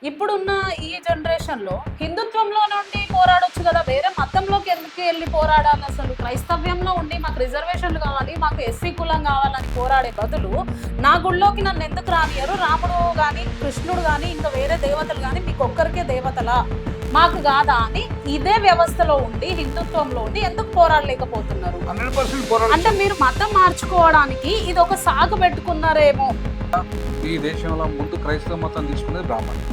ఇప్పుడున్న ఈ జనరేషన్‌లో హిందుత్వంలో నుండి పోరాడొచ్చు గదా! వేరే మతంలోకి ఎందుకు ఎళ్లి పోరాడాలి అసలు? క్రైస్తవ్యంలో ఉండి మాకు రిజర్వేషన్‌లు కావాలి, మాకు ఎస్సీ కులం కావాలని పోరాడే బదులు, నా గుడిలోకి నన్నెందుకు రానియ్యరు? రాముడు గాని, కృష్ణుడు గాని, ఇంకా వేరే దేవతలు గాని మీకొక్కరికే దేవతలా? మాకు గాదా? అని ఇదే వ్యవస్థలో ఉండి, హిందుత్వంలో ఉండి ఎందుకు పోరాడలేకపోతున్నారు? 100% పోరాడు. అంటే మీరు మతం మార్చుకోవడానికి ఇదొక సాకు పెట్టుకున్నారేమో. ఈ దేశంలో ముందు క్రైస్తవ మతం తీసుకునేది బ్రాహ్మణులు.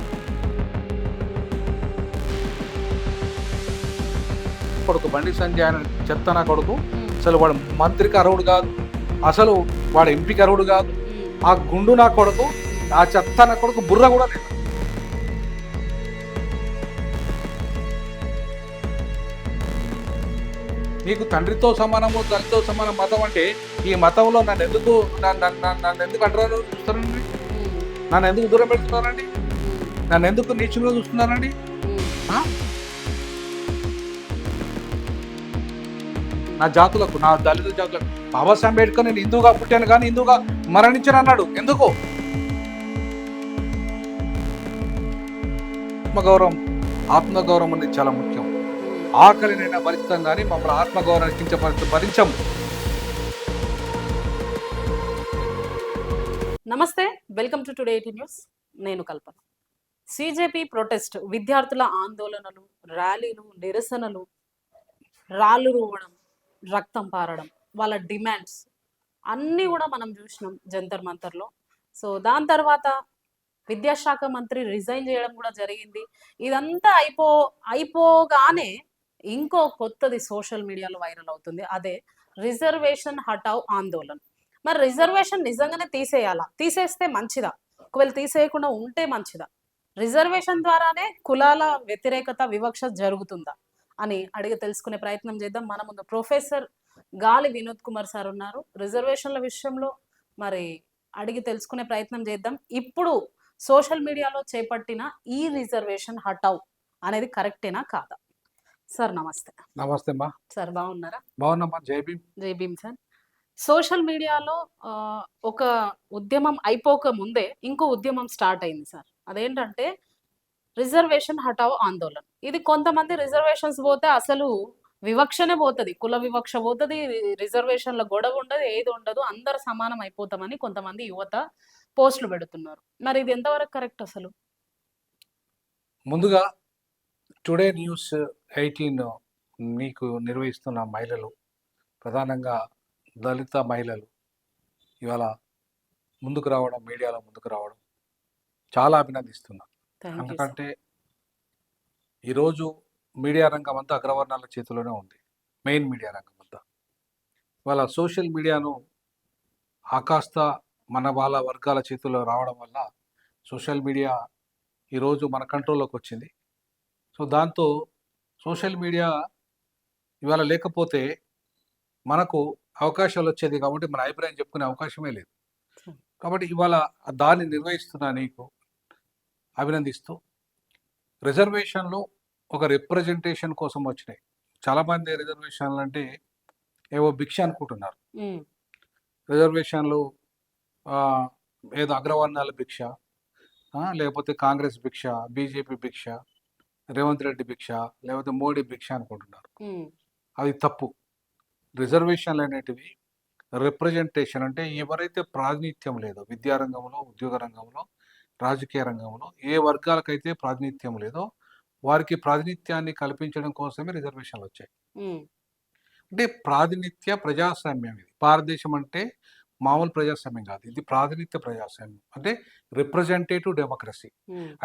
కొడుకు బండి సంజయ్ ఆయన చెత్త నా కొడుకు. అసలు వాడు మంత్రికి అర్హుడు కాదు, అసలు వాడు ఎంపీకి అర్హుడు కాదు. ఆ గుండు నా కొడుకు, ఆ చెత్త నా కొడుకు బుర్ర కూడా లేదు. నీకు తండ్రితో సమానము తల్లితో సమానం మతం అంటే ఈ మతంలో నన్ను ఎందుకు అంటారు చూస్తారండి? నన్ను ఎందుకు దూరం పెడుతున్నారండి? నన్ను ఎందుకు నీచుగా చూస్తున్నారండి? నా జాతులకు, నా దళిత జాతులకు బాబాసాహెబ్ అంబేద్కర్ నేను హిందూగా పుట్టాను కానీ హిందూగా మరణించను అన్నాడు. ఎందుకు? ఆత్మగౌరవం, ఆత్మగౌరవం అనేది చాలా ముఖ్యం. ఆకలినైనా భరిస్తాం కానీ మమ్మల్ని ఆత్మగౌరవాన్ని కించపరిచి భరించము. నమస్తే, వెల్కమ్ టు టుడే 18 న్యూస్. నేను కల్పన. సిజేపీ ప్రొటెస్ట్, విద్యార్థుల ఆందోళనలు, ర్యాలీలు, నిరసనలు, రాళ్ళు రువ్వడం, రక్తం పారడం, వాళ్ళ డిమాండ్స్ అన్నీ కూడా మనం చూసినాం జంతర్ మంతర్లో. సో దాని తర్వాత విద్యాశాఖ మంత్రి రిజైన్ చేయడం కూడా జరిగింది. ఇదంతా అయిపోగానే ఇంకో కొత్తది సోషల్ మీడియాలో వైరల్ అవుతుంది. అదే రిజర్వేషన్ హటావ్ ఆందోళన. మరి రిజర్వేషన్ నిజంగానే తీసేయాలా? తీసేస్తే మంచిదా? ఒకవేళ తీసేయకుండా ఉంటే మంచిదా? రిజర్వేషన్ ద్వారానే కులాల వ్యతిరేకత, వివక్ష జరుగుతుందా అని అడిగి తెలుసుకునే ప్రయత్నం చేద్దాం. మన ముందు ప్రొఫెసర్ గాలి వినోద్ కుమార్ సార్ ఉన్నారు. రిజర్వేషన్ల విషయంలో మరి అడిగి తెలుసుకునే ప్రయత్నం చేద్దాం. ఇప్పుడు సోషల్ మీడియాలో చేపట్టిన ఈ రిజర్వేషన్ హటావ్ అనేది కరెక్టేనా కాదా? సార్ నమస్తే. నమస్తే అమ్మా. సార్ బాగున్నారా? బాగున్నామ్మా. జై భీమ్. జై భీమ్ సార్. సోషల్ మీడియాలో ఒక ఉద్యమం అయిపోక ముందే ఇంకో ఉద్యమం స్టార్ట్ అయింది సార్. అదేంటంటే రిజర్వేషన్ హటావ్ ఆందోళన. ఇది కొంతమంది రిజర్వేషన్స్ పోతే అసలు వివక్షనే పోతుంది, కుల వివక్ష పోతుంది, రిజర్వేషన్ల గొడవ ఉండదు, ఏది ఉండదు, అందరు సమానం అయిపోతామని కొంతమంది యువత పోస్టులు పెడుతున్నారు. మరి ఇది ఎంతవరకు కరెక్ట్ అసలు? ముందుగా టుడే న్యూస్ 18 మీకు నిర్వహిస్తున్న మహిళలు, ప్రధానంగా దళిత మహిళలు ఇవాళ ముందుకు రావడం, మీడియాలో ముందుకు రావడం చాలా అభినందిస్తున్నా. ఎందుకంటే ఈరోజు మీడియా రంగం అంతా అగ్రవర్ణాల చేతిలోనే ఉంది. మెయిన్ మీడియా రంగం అంతా ఇవాళ సోషల్ మీడియాను ఆకాస్త మన వాళ్ళ వర్గాల చేతుల్లో రావడం వల్ల సోషల్ మీడియా ఈరోజు మన కంట్రోల్లోకి వచ్చింది. సో దాంతో సోషల్ మీడియా ఇవాళ లేకపోతే మనకు అవకాశాలు వచ్చేది కాబట్టి మన అభిప్రాయం చెప్పుకునే అవకాశమే లేదు. కాబట్టి ఇవాళ దాన్ని నిర్వహిస్తున్నా నీకు అభినందిస్తూ, రిజర్వేషన్లు ఒక రిప్రజెంటేషన్ కోసం వచ్చినాయి. చాలామంది రిజర్వేషన్లు అంటే ఏవో భిక్ష అనుకుంటున్నారు. రిజర్వేషన్లు ఏదో అగ్రవర్ణాల భిక్ష, లేకపోతే కాంగ్రెస్ భిక్ష, బీజేపీ భిక్ష, రేవంత్ రెడ్డి భిక్ష, లేకపోతే మోడీ భిక్ష అనుకుంటున్నారు. అది తప్పు. రిజర్వేషన్లు అనేటివి రిప్రజెంటేషన్, అంటే ఎవరైతే ప్రాతినిధ్యం లేదో విద్యారంగంలో, ఉద్యోగ రంగంలో, రాజకీయ రంగంలో ఏ వర్గాలకైతే ప్రాతినిధ్యం లేదో వారికి ప్రాతినిధ్యాన్ని కల్పించడం కోసమే రిజర్వేషన్లు వచ్చాయి. అంటే ప్రాతినిధ్య ప్రజాస్వామ్యం. ఇది భారతదేశం అంటే మామూలు ప్రజాస్వామ్యం కాదు, ఇది ప్రాతినిధ్య ప్రజాస్వామ్యం, అంటే రిప్రజెంటేటివ్ డెమోక్రసీ.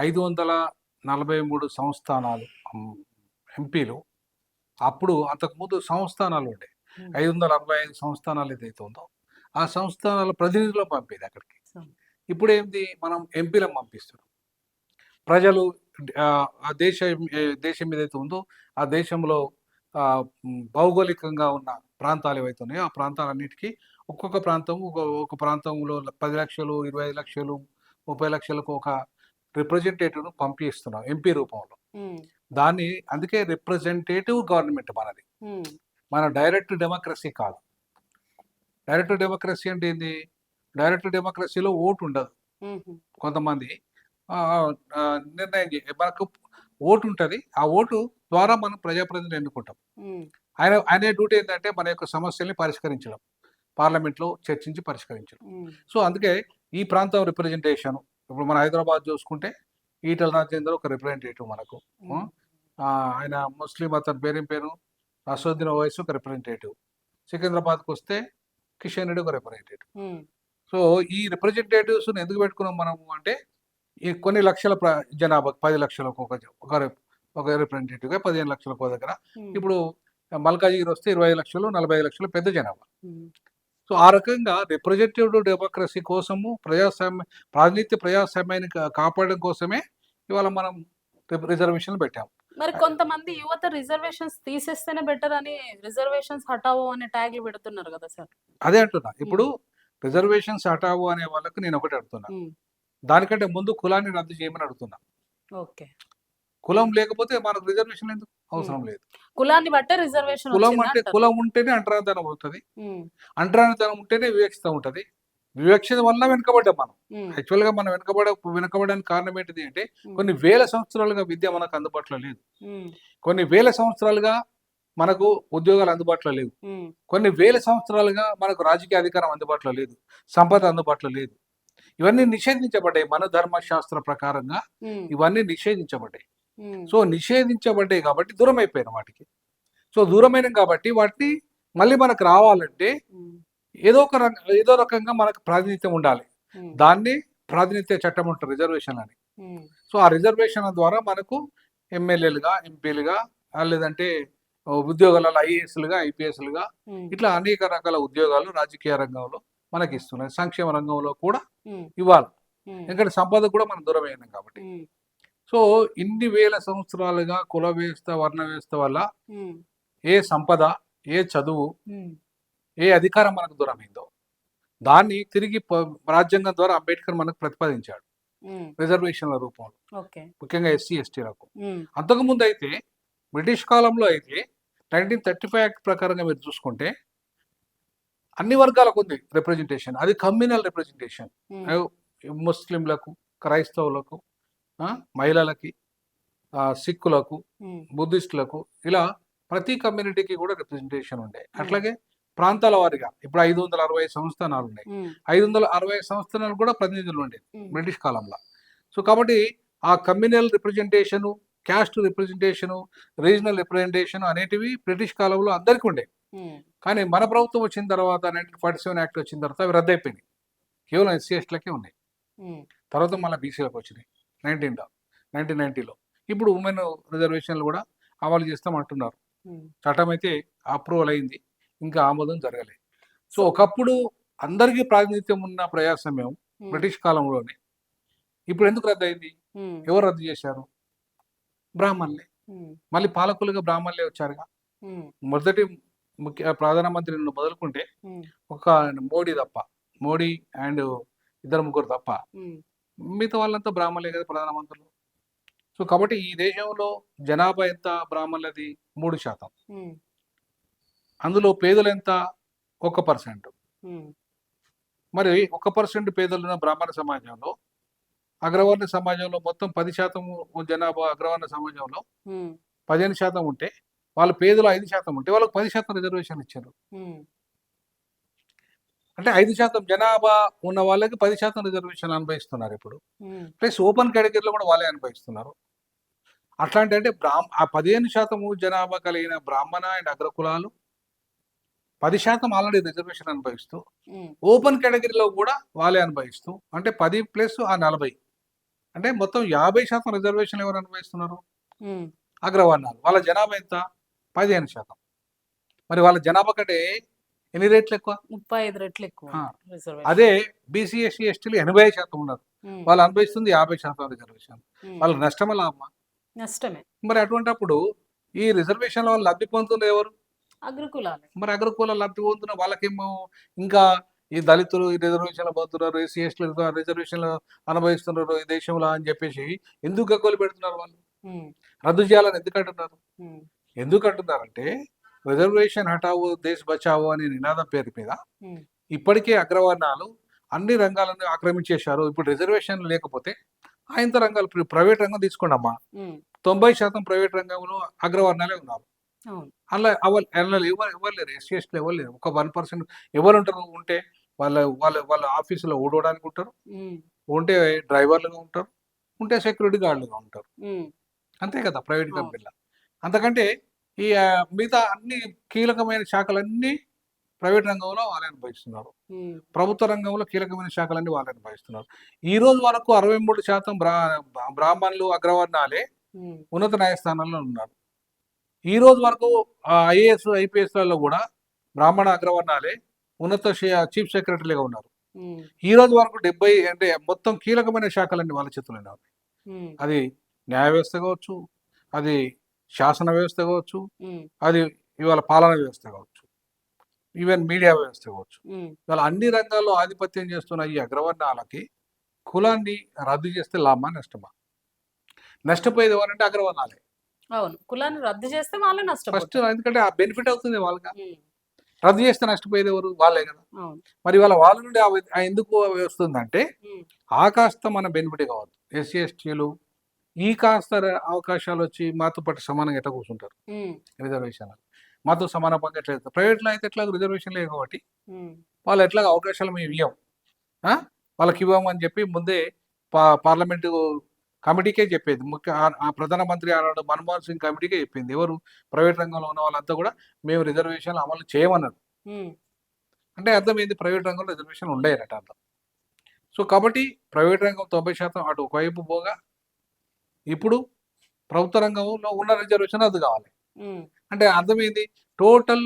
543 సంస్థానాలు ఎంపీలు, అప్పుడు అంతకుముందు సంస్థానాలు ఉండే 565 సంస్థానాలు ఏదైతే ఉందో ఆ సంస్థానాల ప్రతినిధులను పంపేది అక్కడికి. ఇప్పుడు ఏంది, మనం ఎంపీలను పంపిస్తున్నాం. ప్రజలు ఆ దేశం ఏదైతే ఉందో ఆ దేశంలో భౌగోళికంగా ఉన్న ప్రాంతాలు ఏవైతే ఉన్నాయో ఆ ప్రాంతాలన్నిటికీ ఒక్కొక్క ప్రాంతం, ఒక ప్రాంతంలో 10 లక్షలు, 25 లక్షలు, 30 లక్షలకు ఒక రిప్రజెంటేటివ్ను పంపిస్తున్నాం ఎంపీ రూపంలో. దాన్ని అందుకే రిప్రజెంటేటివ్ గవర్నమెంట్ మనది, మన డైరెక్ట్ డెమోక్రసీ కాదు. డైరెక్ట్ డెమోక్రసీ అంటే ఏంది? డైరెక్ట్ డెమోక్రసీలో ఓటు ఉండదు. కొంతమంది ఆ, ఆ, నిర్ణయం మనకు ఓటు ఉంటుంది. ఆ ఓటు ద్వారా మనం ప్రజాప్రతినిధులు ఎన్నుకుంటాం. ఆయన డ్యూటీ ఏంటంటే మన యొక్క సమస్యల్ని పరిష్కరించడం, పార్లమెంట్లో చర్చించి పరిష్కరించడం. సో అందుకే ఈ ప్రాంతం రిప్రజెంటేషన్, ఇప్పుడు మన హైదరాబాద్ చూసుకుంటే ఈటల రాజేందర్ ఒక రిప్రజెంటేటివ్ మనకు. ఆ, ఆయన ముస్లిం, అతని పేరు అసదుద్దీన్ ఓవైసీ ఒక రిప్రజెంటేటివ్. సికింద్రాబాద్కి వస్తే కిషన్ రెడ్డి ఒక రిప్రజెంటేటివ్. సో ఈ రిప్రజెంటేటివ్స్ ఎందుకు పెట్టుకున్నాం మనము అంటే, ఈ కొన్ని లక్షల జనాభా 10 లక్షలకు ఒక రిప్రజెంటేటివ్గా 15 లక్షలకు ఒక దగ్గర. ఇప్పుడు మల్కాజిగిరి వస్తే 25 లక్షలు 45 లక్షలు పెద్ద జనాభా. సో ఆ రకంగా రిప్రజెంటేటివ్ డెమోక్రసీ కోసము ప్రాతినిధ్య ప్రజాస్వామ్యాన్ని కాపాడడం కోసమే ఇవాళ మనం రిజర్వేషన్లు పెట్టాము. మరి కొంతమంది యువత రిజర్వేషన్స్ తీసేస్తేనే బెటర్ అని రిజర్వేషన్స్ హటావో అనే ట్యాగ్లు పెడుతున్నారు కదా సార్. అదే అంటున్నా. ఇప్పుడు రిజర్వేషన్స్ హటావో అనే వాళ్ళకు నేను ఒకటి అడుగుతున్నా, దానికంటే ముందు కులాన్ని రద్దు చేయమని అడుగుతున్నా. ఓకే, కులం లేకపోతే మనకు రిజర్వేషన్ ఎందుకు అవసరం లేదు. కులాన్ని బట్టే రిజర్వేషన్ కులం అంటే కులం ఉంటేనే అంటరానితనం అవుతుంది, అంటరానితనం ఉంటేనే వివక్షత ఉంటుంది. వివక్షత వల్ల వెనుకబడ్డాం మనం. యాక్చువల్గా మనం వెనుకబడడానికి కారణం ఏంటిది అంటే, కొన్ని వేల సంవత్సరాలుగా విద్య మనకు అందుబాటులో లేదు, కొన్ని వేల సంవత్సరాలుగా మనకు ఉద్యోగాలు అందుబాటులో లేవు, కొన్ని వేల సంవత్సరాలుగా మనకు రాజకీయ అధికారం అందుబాటులో లేదు, సంపద అందుబాటులో లేదు. ఇవన్నీ నిషేధించబడ్డాయి మన ధర్మశాస్త్ర ప్రకారంగా. ఇవన్నీ నిషేధించబడ్డాయి. సో నిషేధించబడ్డాయి కాబట్టి దూరం అయిపోయిన వాటికి. సో దూరమైన కాబట్టి వాటిని మళ్ళీ మనకు రావాలంటే ఏదో రకంగా మనకు ప్రాతినిధ్యం ఉండాలి. దాన్ని ప్రాతినిధ్య చట్టం ఉంటుంది, రిజర్వేషన్ అని. సో ఆ రిజర్వేషన్ ద్వారా మనకు ఎమ్మెల్యేలుగా, ఎంపీలుగా, లేదంటే ఉద్యోగాలలో ఐఏఎస్లుగా, ఐపీఎస్లుగా, ఇట్లా అనేక రకాల ఉద్యోగాలు రాజకీయ రంగంలో మనకి ఇస్తున్నాయి. సంక్షేమ రంగంలో కూడా ఇవ్వాలి, ఎందుకంటే సంపద కూడా మనం దూరం అయినాం కాబట్టి. సో ఇన్ని వేల సంవత్సరాలుగా కుల వ్యవస్థ, వర్ణ వ్యవస్థ వల్ల ఏ సంపద, ఏ చదువు, ఏ అధికారం మనకు దూరమైందో దాన్ని తిరిగి రాజ్యాంగం ద్వారా అంబేద్కర్ మనకు ప్రతిపాదించాడు రిజర్వేషన్ల రూపంలో, ముఖ్యంగా ఎస్సీ ఎస్టీలకు. అంతకుముందు అయితే బ్రిటిష్ కాలంలో అయితే 1935 యాక్ట్ ప్రకారంగా మీరు చూసుకుంటే అన్ని వర్గాలకు ఉంది రిప్రజెంటేషన్. అది కమ్యూనల్ రిప్రజెంటేషన్. ముస్లింలకు, క్రైస్తవులకు, మహిళలకి, సిక్కులకు, బుద్ధిస్టులకు, ఇలా ప్రతి కమ్యూనిటీకి కూడా రిప్రజెంటేషన్ ఉండే. అట్లాగే ప్రాంతాల వారిగా ఇప్పుడు 560 సంస్థానాలు ఉన్నాయి. 560 సంస్థానాలు కూడా ప్రతినిధులు ఉండేది బ్రిటిష్ కాలంలో. సో కాబట్టి ఆ communal representation, caste representation, regional representation అనేటివి బ్రిటిష్ కాలంలో అందరికీ ఉండే. కానీ మన ప్రభుత్వం వచ్చిన తర్వాత 1947 యాక్ట్ వచ్చిన తర్వాత అవి రద్దయిపోయినాయి. కేవలం ఎస్సీ ఎస్టీలకే ఉన్నాయి. తర్వాత మళ్ళీ బీసీలకు వచ్చినాయి 1990లో. ఇప్పుడు ఉమెన్ రిజర్వేషన్లు కూడా అమలు చేస్తామంటున్నారు. చట్టం అయితే అప్రూవల్ అయింది, ఇంకా ఆమోదం జరగలేదు. సో ఒకప్పుడు అందరికీ ప్రాతినిధ్యం ఉన్న ప్రజాస్వామ్యం బ్రిటిష్ కాలంలోనే ఇప్పుడు ఎందుకు రద్దు అయింది? ఎవరు రద్దు చేశారు? బ్రాహ్మణులే. మళ్ళీ పాలకులుగా బ్రాహ్మణులే వచ్చారుగా. మొదటి ప్రధానమంత్రి నుండి మొదలుకుంటే ఒక మోడీ అండ్ 2-3 తప్ప మిగతా వాళ్ళంతా బ్రాహ్మణులే కదా ప్రధానమంత్రులు. సో కాబట్టి ఈ దేశంలో జనాభా ఎంత బ్రాహ్మణులది? 3%. అందులో పేదలు ఎంత? 1%. మరి 1% పేదలున్న బ్రాహ్మణ సమాజంలో, అగ్రవర్ణ సమాజంలో మొత్తం 10% జనాభా అగ్రవర్ణ సమాజంలో 15% ఉంటే, వాళ్ళ పేదలు 5% ఉంటే వాళ్ళకి 10% రిజర్వేషన్ ఇచ్చారు. అంటే 5% జనాభా ఉన్న వాళ్ళకి 10% రిజర్వేషన్ అనుభవిస్తున్నారు ఇప్పుడు. ప్లస్ ఓపెన్ కేటగిరీలో కూడా వాళ్ళే అనుభవిస్తున్నారు. అట్లాంటి అంటే ఆ 15% జనాభా కలిగిన బ్రాహ్మణ అండ్ అగ్రకులాలు 10% ఆల్రెడీ రిజర్వేషన్ అనుభవిస్తూ, ఓపెన్ కేటగిరీలో కూడా వాళ్ళే అనుభవిస్తూ, అంటే 10 ప్లస్ ఆ 40, అంటే మొత్తం 50% రిజర్వేషన్ ఎవరు అనుభవిస్తున్నారు? అగ్రవర్ణాలు. వాళ్ళ జనాభా ఎంత? 15%. మరి వాళ్ళ జనాభా కంటే ఎన్ని రెట్లు ఎక్కువ? 35 రెట్లు ఎక్కువ. అదే బీసీ, ఎస్సీ, ఎస్టీలు 80% ఉన్నారు. వాళ్ళు అనుభవిస్తుంది 50% రిజర్వేషన్. వాళ్ళకి నష్టమే లాభమా? నష్టమే. మరి అటువంటిప్పుడు ఈ రిజర్వేషన్ వాళ్ళు లబ్ధి పొందుతున్నారు ఎవరు? అగ్రకులాలు. మరి అగ్రకులాలు లబ్ధి పొందుతున్న వాళ్ళకేమో ఇంకా ఈ దళితులు ఈ రిజర్వేషన్లు పొందుతున్నారు, ఎస్సీ ఎస్టీలు రిజర్వేషన్లు అనుభవిస్తున్నారు ఈ దేశంలో అని చెప్పేసి ఎందుకు గగ్గోలు పెడుతున్నారు? వాళ్ళు రద్దు చేయాలని ఎందుకు అంటున్నారంటే రిజర్వేషన్ హటావో దేశ్ బచావో అనే నినాదం పేరు మీద ఇప్పటికే అగ్రవర్ణాలు అన్ని రంగాలను ఆక్రమించేశారు. ఇప్పుడు రిజర్వేషన్ లేకపోతే ఆయనతో రంగాలు ప్రైవేట్ రంగం తీసుకోండి అమ్మా, 90% ప్రైవేట్ రంగంలో అగ్రవర్ణాలే ఉన్నారు. అవును. అలా ఎవరు ఎవరు లేరు, ఎస్సీ ఎస్టీలు ఎవరు లేరు. ఒక 1% ఎవరు ఉంటారు ఉంటే, వాళ్ళ వాళ్ళ వాళ్ళ ఆఫీసులో ఊడవడానికి ఉంటారు, ఉంటే డ్రైవర్లుగా ఉంటారు, ఉంటే సెక్యూరిటీ గార్డులుగా ఉంటారు. అంతే కదా ప్రైవేట్ అవును. కంపెనీలో. అంతకంటే ఈ మిగతా అన్ని కీలకమైన శాఖలన్నీ ప్రైవేట్ రంగంలో వాళ్ళే అనుభవిస్తున్నారు. ప్రభుత్వ రంగంలో కీలకమైన శాఖలన్నీ వాళ్ళే అనుభవిస్తున్నారు. ఈ రోజు వరకు 63% బ్రాహ్మణులు అగ్రవర్ణాలే ఉన్నత న్యాయస్థానాల్లో ఉన్నారు. ఈ రోజు వరకు ఐఏఎస్ ఐపీఎస్లలో కూడా బ్రాహ్మణ అగ్రవర్ణాలే ఉన్నత చీఫ్ సెక్రటరీలుగా ఉన్నారు. ఈ రోజు వరకు 70 అంటే మొత్తం కీలకమైన శాఖలన్నీ వాళ్ళ చేతుల్లోనే ఉన్నాయి. అది న్యాయ వ్యవస్థ కావచ్చు, అది శాసన వ్యవస్థ కావచ్చు, అది ఇవాళ పాలన వ్యవస్థ కావచ్చు, ఈవెన్ మీడియా వ్యవస్థ కావచ్చు. ఇవాళ అన్ని రంగాల్లో ఆధిపత్యం చేస్తున్న ఈ అగ్రవర్ణాలకి కులాన్ని రద్దు చేస్తే లాభమా నష్టమా? నష్టపోయేది ఎవరంటే అగ్రవర్ణాలే. అవును, కులాన్ని రద్దు చేస్తే వాళ్ళే ఫస్ట్ నష్టపోతారు. ఎందుకంటే ఆ బెనిఫిట్ అవుతుంది వాళ్ళకి. రద్దు చేస్తే నష్టపోయేది ఎవరు? వాళ్ళే కదా. అవును. మరి వాళ్ళ నుండి ఎందుకు వస్తుందంటే ఆ కాస్త మన బెనిఫిట్ కావద్దు. ఎస్సీ ఎస్టీలు ఈ కాస్త అవకాశాలు వచ్చి మాతో పాటు సమానంగా ఎట్లా కూర్చుంటారు రిజర్వేషన్, మాతో సమానంగా ఎట్లా వెళ్తారు. ప్రైవేట్లో అయితే ఎట్లా రిజర్వేషన్ లేదు కాబట్టి వాళ్ళు ఎట్లా అవకాశాలు మేము ఇవ్వం, వాళ్ళకి ఇవ్వమని చెప్పి ముందే పార్లమెంటు కమిటీకే చెప్పేది. ఆ ప్రధానమంత్రి ఆనాడు మన్మోహన్ సింగ్ కమిటీకే చెప్పింది. ఎవరు? ప్రైవేట్ రంగంలో ఉన్న వాళ్ళంతా కూడా మేము రిజర్వేషన్లు అమలు చేయమన్నారు. అంటే అర్థం ఏంది? ప్రైవేట్ రంగంలో రిజర్వేషన్లు ఉండేనట అర్థం. సో కాబట్టి ప్రైవేట్ రంగం 90% అటు ఒకవైపు పోగా, ఇప్పుడు ప్రభుత్వ రంగంలో ఉన్న రిజర్వేషన్ రద్దు కావాలి. అంటే అర్థం ఏంది? టోటల్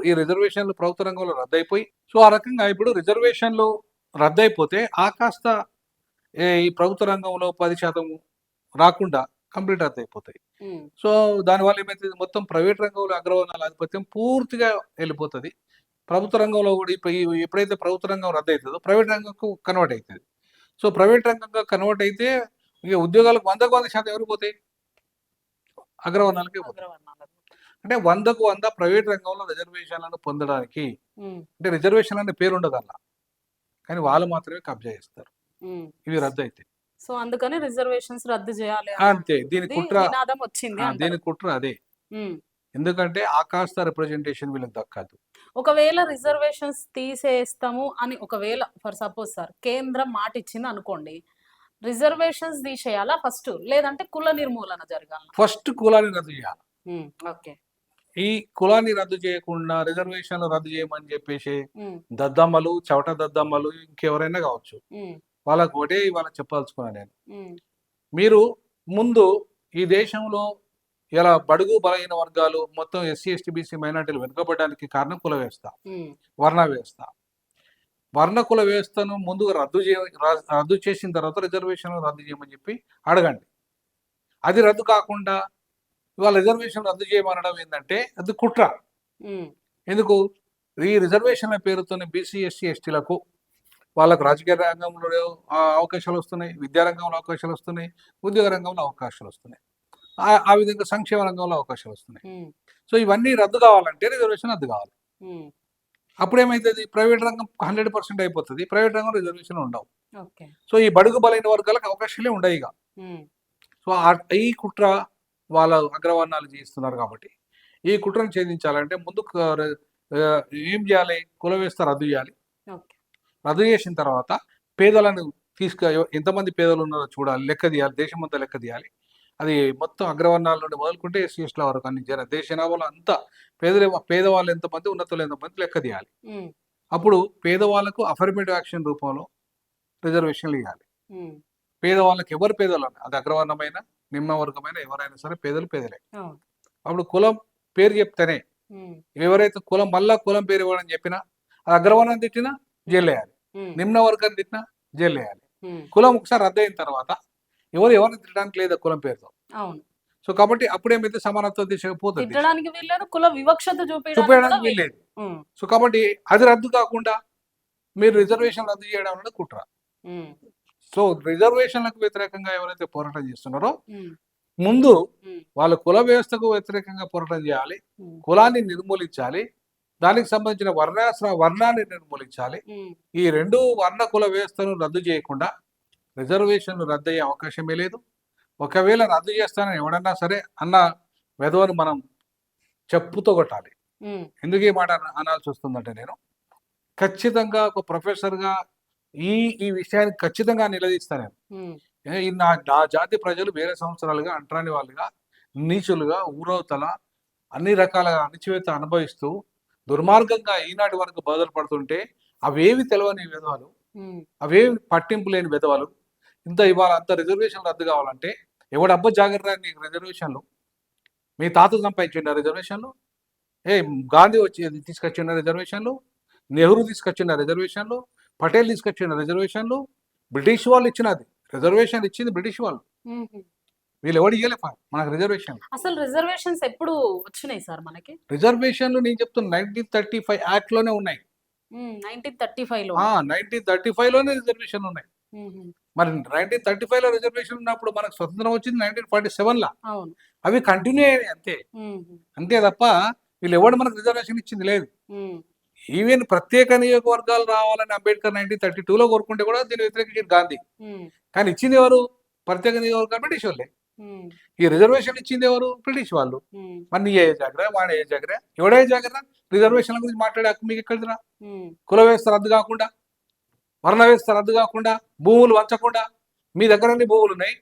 ఈ రిజర్వేషన్లు ప్రభుత్వ రంగంలో రద్దయిపోయి, సో ఆ రకంగా ఇప్పుడు రిజర్వేషన్లు రద్దయిపోతే ఆ కాస్త ఈ ప్రభుత్వ రంగంలో 10% రాకుండా కంప్లీట్ రద్దయిపోతాయి. సో దానివల్ల ఏమైతుంది? మొత్తం ప్రైవేట్ రంగంలో అగ్రవర్ణాల ఆధిపత్యం పూర్తిగా వెళ్ళిపోతుంది. ప్రభుత్వ రంగంలో కూడా ఎప్పుడైతే ప్రభుత్వ రంగం రద్దు అవుతుందో ప్రైవేట్ రంగంకు కన్వర్ట్ అవుతుంది. సో ప్రైవేట్ రంగంగా కన్వర్ట్ అయితే ఇక ఉద్యోగాలకు 100% ఎవరు పోతాయి? అగ్రవర్ణాలకే పోతాయి. అంటే 100% ప్రైవేట్ రంగంలో రిజర్వేషన్లను పొందడానికి, అంటే రిజర్వేషన్ అనే పేరు ఉండదు అలా, కానీ వాళ్ళు మాత్రమే కబ్జా చేస్తారు ఇవి రద్దు అయితే. సో అందుకని రిజర్వేషన్స్ రద్దు చేయాలి అంతే. దీని కుట్ర వచ్చింది. దీని కుట్ర అదే. ఎందుకంటే ఆ కాస్త రిప్రజెంటేషన్ వీళ్ళకి దక్కదు. ఒకవేళ రిజర్వేషన్స్ తీసేస్తాము అని ఒకవేళ ఫర్ సపోజ్ సార్ కేంద్రం మాట ఇచ్చింది అనుకోండి, రిజర్వేషన్స్ తీసేయాలా ఫస్ట్, లేదంటే కుల నిర్మూలన జరగాలి? ఫస్ట్ కులాన్ని రద్దు చేయాలి. ఓకే. ఈ కులాన్ని రద్దు చేయకుండా రిజర్వేషన్లు రద్దు చేయమని చెప్పేసి దద్దమ్మలు, చవట దద్దమ్మలు ఇంకెవరైనా కావచ్చు, వాళ్ళకు ఒకటే ఇవాళ చెప్పదలుచుకున్నా నేను. మీరు ముందు ఈ దేశంలో ఇలా బడుగు బలహీన వర్గాలు మొత్తం ఎస్సీ ఎస్టీ బీసీ మైనార్టీలు వెనుకబడడానికి కారణం కుల వ్యవస్థ, వర్ణ వ్యవస్థ. వర్ణ కుల వ్యవస్థను ముందుగా రద్దు చేసిన తర్వాత రిజర్వేషన్లు రద్దు చేయమని చెప్పి అడగండి. అది రద్దు కాకుండా ఇవాళ రిజర్వేషన్ రద్దు చేయమనడం ఏంటంటే అది కుట్ర. ఎందుకు? ఈ రిజర్వేషన్ల పేరుతోనే బీసీ ఎస్సీ ఎస్టీలకు వాళ్ళకు రాజకీయ రంగంలో అవకాశాలు వస్తున్నాయి, విద్యారంగంలో అవకాశాలు వస్తున్నాయి, ఉద్యోగ రంగంలో అవకాశాలు వస్తున్నాయి, ఆ విధంగా సంక్షేమ రంగంలో అవకాశాలు వస్తున్నాయి. సో ఇవన్నీ రద్దు కావాలంటే రిజర్వేషన్ రద్దు కావాలి. అప్పుడేమైతుంది? ప్రైవేట్ రంగం 100% అయిపోతుంది, ప్రైవేట్ రంగం రిజర్వేషన్ ఉండవు. సో ఈ బడుగు బలైన వర్గాలకు అవకాశాలే ఉండవు ఇక. సో ఈ కుట్ర వాళ్ళ అగ్రవర్ణాలు చేస్తున్నారు కాబట్టి ఈ కుట్రను ఛేదించాలంటే ముందు ఏం చేయాలి? కుల వ్యవస్థ రద్దు చేయాలి. రద్దు చేసిన తర్వాత పేదలను ఎంతమంది పేదలు ఉన్నారో చూడాలి, లెక్క తీయాలి, దేశమంతా లెక్క తీయాలి. అది మొత్తం అగ్రవర్ణాల నుండి మొదలుకుంటే ఎస్సీ ఎస్టీల వరకు అన్ని దేశ జనాభాలో అంతా పేదవాళ్ళు ఎంతమంది, ఉన్నతులు ఎంతమంది లెక్క తీయాలి. అప్పుడు పేదవాళ్ళకు అఫర్మేటివ్ యాక్షన్ రూపంలో రిజర్వేషన్లు ఇవ్వాలి. పేదవాళ్ళకి ఎవరు పేదలు, అది అగ్రవర్ణమైన నిమ్న వర్గమైన ఎవరైనా సరే పేదలే. అప్పుడు కులం పేరు చెప్తేనే ఎవరైతే కులం మళ్ళా కులం పేరు ఇవ్వడం చెప్పినా, అది అగ్రవర్ణం తిట్టినా జైలు వేయాలి, నిమ్న వర్గం తిట్టినా జైలు వేయాలి. కులం ఒకసారి రద్దయిన తర్వాత ఎవరిని తిట్టడానికి లేదా కులం పేరుతో. సో కాబట్టి అప్పుడేమైతే సమానత్వం తీసుకుపోతుంది, కుల వివక్షత చూపించడానికి వీల్లేదు. సో కాబట్టి అది రద్దు కాకుండా మీరు రిజర్వేషన్ రద్దు చేయడం అనేది కుట్ర. సో రిజర్వేషన్లకు వ్యతిరేకంగా ఎవరైతే పోరాటం చేస్తున్నారో ముందు వాళ్ళ కుల వ్యవస్థకు వ్యతిరేకంగా పోరాటం చేయాలి, కులాన్ని నిర్మూలించాలి, దానికి సంబంధించిన వర్ణాన్ని నిర్మూలించాలి. ఈ రెండు వర్ణ కుల వ్యవస్థను రద్దు చేయకుండా రిజర్వేషన్లు రద్దు అయ్యే అవకాశమే లేదు. ఒకవేళ రద్దు చేస్తానని ఎవడన్నా సరే అన్న వెధవను మనం చెప్పుతో కొట్టాలి. ఎందుకు ఈ మాట అనాల్సి వస్తుందంటే, నేను ఖచ్చితంగా ఒక ప్రొఫెసర్గా ఈ ఈ విషయాన్ని ఖచ్చితంగా నిలదీస్తాను నేను. ఈ నా నా జాతి ప్రజలు వేరే సంవత్సరాలుగా అంటరాని వాళ్ళుగా, నీచులుగా, ఊరవతల అన్ని రకాల అణచివేత అనుభవిస్తూ దుర్మార్గంగా ఈనాటి వరకు బాధలు పడుతుంటే అవేవి తెలవని విధవాలు, అవేవి పట్టింపు లేని విధవాలు ఇంత ఇవాళ అంత రిజర్వేషన్ రద్దు కావాలంటే ఎవడబ్బ జాగ్రత్త నీకు రిజర్వేషన్లు? మీ తాత సంపాదించిండ రిజర్వేషన్లు? గాంధీ వచ్చి తీసుకొచ్చిన రిజర్వేషన్లు, నెహ్రూ తీసుకొచ్చిన రిజర్వేషన్లు, పటేల్ తీసుకొచ్చిన రిజర్వేషన్లు, బ్రిటిష్ వాళ్ళు ఇచ్చినది రిజర్వేషన్ ఇచ్చింది బ్రిటిష్ వాళ్ళు. వీళ్ళు ఎవరు ఇయ్యలే మనకు రిజర్వేషన్. అసలు రిజర్వేషన్స్ ఎప్పుడు వచ్చినాయి సార్ మనకి? రిజర్వేషన్లు నేను చెప్తున్నా 1935 యాక్ట్ లోనే ఉన్నాయి. 1935 లోనే రిజర్వేషన్ ఉన్నాయి. మరి 1935 లో రిజర్వేషన్ ఉన్నప్పుడు మనకు స్వతంత్రం వచ్చింది 1947 లా. అవి కంటిన్యూ అయ్యాయి అంతే. అంతే తప్ప వీళ్ళు ఎవడు మనకు రిజర్వేషన్ ఇచ్చింది లేదు. ఈవెన్ ప్రత్యేక నియోజకవర్గాలు రావాలని అంబేద్కర్ 1932 లో కోరుకుంటే కూడా దీన్ని వ్యతిరేకించారు గాంధీ. కానీ ఇచ్చింది ఎవరు? ప్రత్యేక నియోజకవర్గాలు బ్రిటిష్ వాళ్ళే. ఈ రిజర్వేషన్ ఇచ్చింది ఎవరు? బ్రిటిష్ వాళ్ళు. మరి నీ ఏ జాగ్రత్త, వాడే ఏ జాగ్రత్త, ఎవడే జాగ్రత్త? రిజర్వేషన్ల గురించి మాట్లాడే హక్కు మీకు ఎక్కడిదిరా? కుల వ్యవస్థ రద్దు కాకుండా, వర్ణ వ్యవస్థ రద్దు కాకుండా, భూములు వంచకుండా, మీ దగ్గర అన్ని భూములు ఉన్నాయి,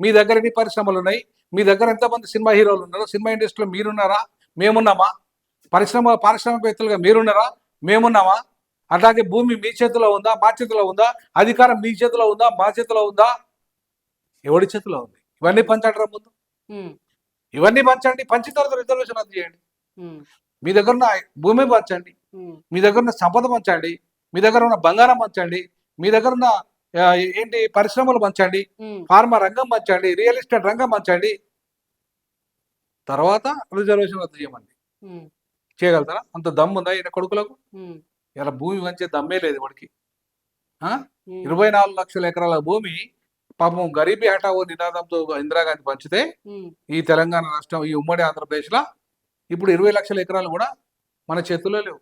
మీ దగ్గర ఎన్ని పరిశ్రమలు ఉన్నాయి, మీ దగ్గర ఎంతమంది సినిమా హీరోలు ఉన్నారు, సినిమా ఇండస్ట్రీలో మీరున్నారా? మేమున్నామా? పారిశ్రామికవేత్తలుగా మీరున్నారా? మేమున్నామా? అట్లాగే భూమి మీ చేతిలో ఉందా? మా చేతిలో ఉందా? అధికారం మీ చేతిలో ఉందా? మా చేతిలో ఉందా? ఎవడి చేతిలో ఉంది? ఇవన్నీ పంచండి రా ముందు. ఇవన్నీ పంచండి. పంచిన తర్వాత రిజర్వేషన్ రద్దు చేయండి. మీ దగ్గర ఉన్న భూమి పంచండి, మీ దగ్గర ఉన్న సంపద పంచండి, మీ దగ్గర ఉన్న బంగారం పంచండి, మీ దగ్గర ఉన్న ఏంటి పరిశ్రమలు పంచండి, ఫార్మా రంగం పంచండి, రియల్ ఎస్టేట్ రంగం పంచండి. తర్వాత రిజర్వేషన్ రద్దు చేయమండి. చేయగలుగుతారా? అంత దమ్ము ఉందా ఈయన కొడుకులకు? ఇలా భూమి పంచే దమ్మే లేదు వాడికి. 24 లక్షల ఎకరాల భూమి పాపం గరీబీ హఠావో నినాదంతో ఇందిరాగాంధీ పంచితే ఈ తెలంగాణ రాష్ట్రం, ఈ ఉమ్మడి ఆంధ్రప్రదేశ్ లో ఇప్పుడు 20 లక్షల ఎకరాలు కూడా మన చేతుల్లో లేవు.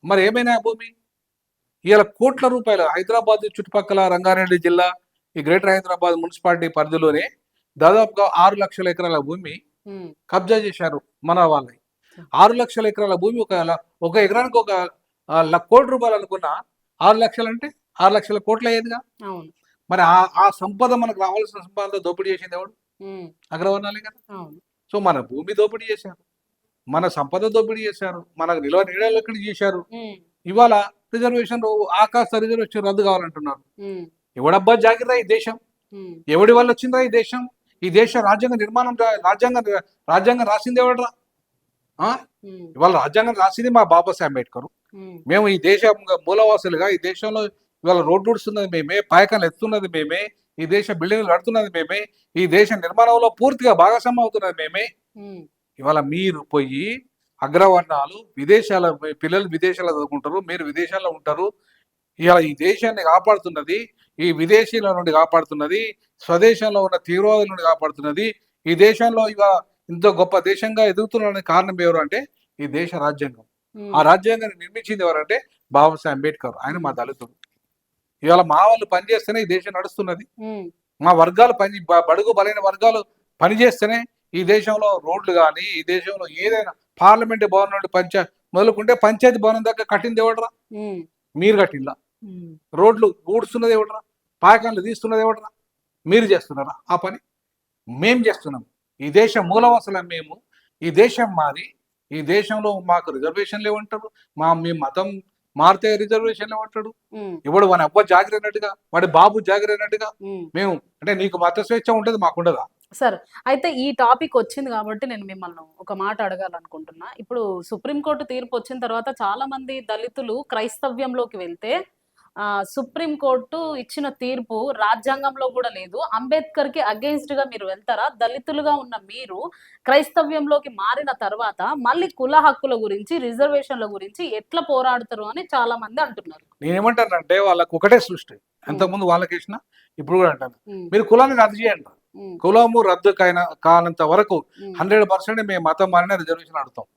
మరి ఏమైనా భూమి ఇవాళ కోట్ల రూపాయలు హైదరాబాద్ చుట్టుపక్కల రంగారెడ్డి జిల్లా, ఈ గ్రేటర్ హైదరాబాద్ మున్సిపాలిటీ పరిధిలోనే దాదాపుగా 6 లక్షల ఎకరాల భూమి కబ్జా చేశారు మన వాళ్ళని. 6 లక్షల ఎకరాల భూమి ఒక ఎకరానికి 1 కోటి రూపాయలు అనుకున్న 6 లక్షలు అంటే 6 లక్షల కోట్లు అయ్యేదిగా. మరి ఆ సంపద మనకు రావాల్సిన సంపద దోపిడీ చేసింది ఎవడు? అగ్రవర్ణాలే కదా. సో మన భూమి దోపిడీ చేశారు, మన సంపద దోపిడీ చేశారు, మనకు నిల్వ నీడలు చేశారు. ఇవాళ రిజర్వేషన్ ఆకాశ రిజర్వేషన్ రద్దు కావాలంటున్నారు. ఎవడబ్బా జాగ్రత్త ఈ దేశం? ఎవడి వల్ల వచ్చిందా ఈ దేశం? ఈ దేశ రాజ్యాంగ నిర్మాణం రాజ్యాంగం రాసింది ఎవడరా? ఇవాళ రాజ్యాంగం రాసింది మా బాబాసాహెబ్ అంబేద్కర్. మేము ఈ దేశ మూలవాసులుగా ఈ దేశంలో ఇవాళ రోడ్డు ఉడుస్తున్నది మేమే, పాయకాలు ఎత్తున్నది మేమే, ఈ దేశ బిల్డింగ్లు కడుతున్నది మేమే, ఈ దేశ నిర్మాణంలో పూర్తిగా భాగస్వామ్యం అవుతున్నది మేమే. ఇవాళ మీరు పోయి అగ్రవర్ణాలు విదేశాల పిల్లలు విదేశాల్లో చదువుకుంటారు, మీరు విదేశాల్లో ఉంటారు. ఇవాళ ఈ దేశాన్ని కాపాడుతున్నది, ఈ విదేశీల నుండి కాపాడుతున్నది, స్వదేశంలో ఉన్న తీవ్రవాదుల నుండి కాపాడుతున్నది. ఈ దేశంలో ఇక ఇంత గొప్ప దేశంగా ఎదుగుతున్న కారణం ఎవరు అంటే ఈ దేశ రాజ్యాంగం. ఆ రాజ్యాంగాన్ని నిర్మించింది ఎవరంటే బాబాసాహెబ్ అంబేద్కర్. ఆయన మా దళితుడు. ఇవాళ మా వాళ్ళు పనిచేస్తేనే ఈ దేశం నడుస్తున్నది. మా వర్గాలు బడుగు బలైన వర్గాలు పనిచేస్తేనే ఈ దేశంలో రోడ్లు కానీ, ఈ దేశంలో ఏదైనా పార్లమెంట్ భవన్ నుండి మొదలుకుంటే పంచాయతీ భవనం దగ్గర కట్టింది ఎవడరా? మీరు కట్టిందా? రోడ్లు ఊడుస్తున్నది ఎవడరా? పాయకాలు తీస్తున్నది ఎవడరా? మీరు చేస్తున్నారా ఆ పని? మేం చేస్తున్నాం. ఈ దేశం మూలవాసులం మేము. ఈ దేశం మాది. ఈ దేశంలో మాకు రిజర్వేషన్లు ఏమంటారు? మీ మతం మారితే రిజర్వేషన్లు ఏమంటాడు? ఇప్పుడు వాడి అబ్బా జాగ్రత్తగా, వాడి బాబు జాగ్రత్తగా మేము అంటే నీకు మత స్వేచ్ఛ ఉంటుంది, మాకుండదా? సార్, అయితే ఈ టాపిక్ వచ్చింది కాబట్టి నేను మిమ్మల్ని ఒక మాట అడగాలనుకుంటున్నా. ఇప్పుడు సుప్రీంకోర్టు తీర్పు వచ్చిన తర్వాత చాలా మంది దళితులు క్రైస్తవ్యంలోకి వెళ్తే సుప్రీంకోర్టు ఇచ్చిన తీర్పు రాజ్యాంగంలో కూడా లేదు, అంబేద్కర్ కి అగెయిన్స్ట్ గా మీరు వెళ్తారా? దళితులుగా ఉన్న మీరు క్రైస్తవ్యంలోకి మారిన తర్వాత మళ్ళీ కుల హక్కుల గురించి, రిజర్వేషన్ల గురించి ఎట్లా పోరాడతారు అని చాలా మంది అంటున్నారు. నేనేమంటానంటే వాళ్ళకు ఒకటే సృష్టి, అంతకుముందు వాళ్ళకి ఇచ్చిన ఇప్పుడు కూడా అంటాను, మీరు కులాన్ని రద్దు చేయండి. కులము రద్దు కానంత వరకు 100% మేము మతం మారిన రిజర్వేషన్ అడుగుతాం.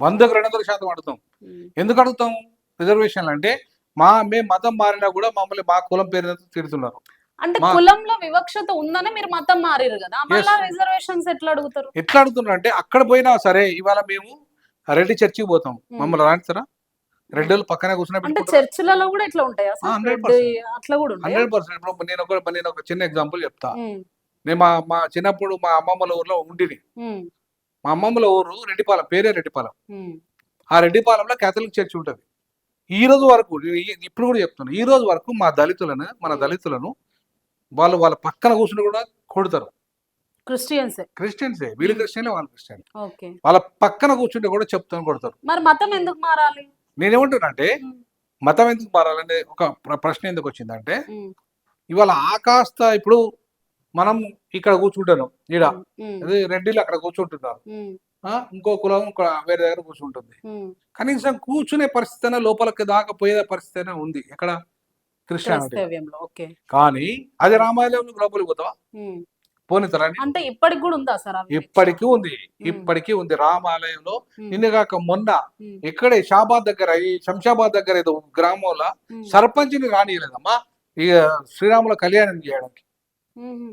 100% అడుగుతాం. ఎందుకు అడుగుతాం రిజర్వేషన్లు అంటే మేము మతం మారినా కూడా మమ్మల్ని మా కులం పేరు తిడుతున్నారు. అంటే మా కులంలో వివక్షత ఉందని మీరు మతం మారారు కదా, మళ్ళా ఎస్ రిజర్వేషన్స్ ఎట్లా అడుగుతారు? ఎట్లా అడుగుతున్నారు అంటే అక్కడ పోయినా సరే ఇవాళ మేము రెడ్డి చర్చికి పోతాం, ఉమ్, మమ్మల్ని రాణిస్తారా? ఉమ్. రెడ్డోళ్ళు పక్కనే కూర్చొని అంటే పెట్టుకుంటారా? చర్చిలలో కూడా ఇట్లా ఉంటాయా సార్? రెడ్ 100%, అట్లా కూడా ఉంటాయా? 100%. ఇప్పుడు నేను ఒక చిన్న ఎగ్జాంపుల్ చెప్తా. ఉమ్, నేను మా మా చిన్నప్పుడు మా అమ్మమ్మల ఊర్లో ఉండిని. ఉమ్, మా అమ్మమ్మల ఊరు రెడ్డిపాలెం, పేరే రెడ్డిపాలెం. ఉమ్, ఆ రెడ్డిపాలెంలో కేథలిక్ చర్చ్ ఉంటుంది. ఈ రోజు వరకు ఇప్పుడు కూడా చెప్తున్నాను, ఈ రోజు వరకు మన ఉమ్. దళితులను వాళ్ళు వాళ్ళ పక్కన కూర్చుని కూడా కొడతారు. క్రిస్టియన్సే. క్రిస్టియన్సే, వీళ్ళు ఉమ్, క్రిస్టియన్ వాళ్ళు క్రిస్టియన్. ఓకే. వాళ్ళ పక్కన కూర్చుంటే కూడా చెప్తాను కొడతారు. మరి మతం ఎందుకు మారాలి? నేనేమంటున్నానంటే ఉమ్, మతం ఎందుకు మారాలనే ఒక ప్రశ్న ఎందుకు వచ్చిందంటే, ఉమ్, ఇవాళ కాస్త ఇప్పుడు మనం ఇక్కడ కూర్చుంటాను ఈడ, ఉమ్, ఉమ్, అదే రెడ్డిలు అక్కడ కూర్చుంటున్నారు, ఉమ్, ఇంకో కులం వేరే దగ్గర కూర్చుంటుంది. ఉమ్. కనీసం కూర్చునే పరిస్థితి అయినా లోపలికి దాకా పోయే పరిస్థితి అయినా ఉంది ఎక్కడ? క్రిస్టియానిటీలో. క్రైస్తవ్యంలో. ఓకే. కానీ అది రామాలయంలో లోపలికి పోతావా? ఉమ్. పోనితరాని అంటే ఇప్పటికి కూడా ఉందా సార్ ఆ వివక్ష? ఇప్పటికీ ఉంది, ఉమ్, ఇప్పటికీ ఉంది రామాలయంలో. ఉమ్, నిన్నగాక మొన్న ఉమ్, ఇక్కడే షాబాద్ దగ్గర, ఈ శంషాబాద్ దగ్గర ఏదో గ్రామంలో ఉమ్, సర్పంచ్ని రానియలేదమ్మా ఇక శ్రీరాముల కళ్యాణం చేయడానికి. ఉమ్,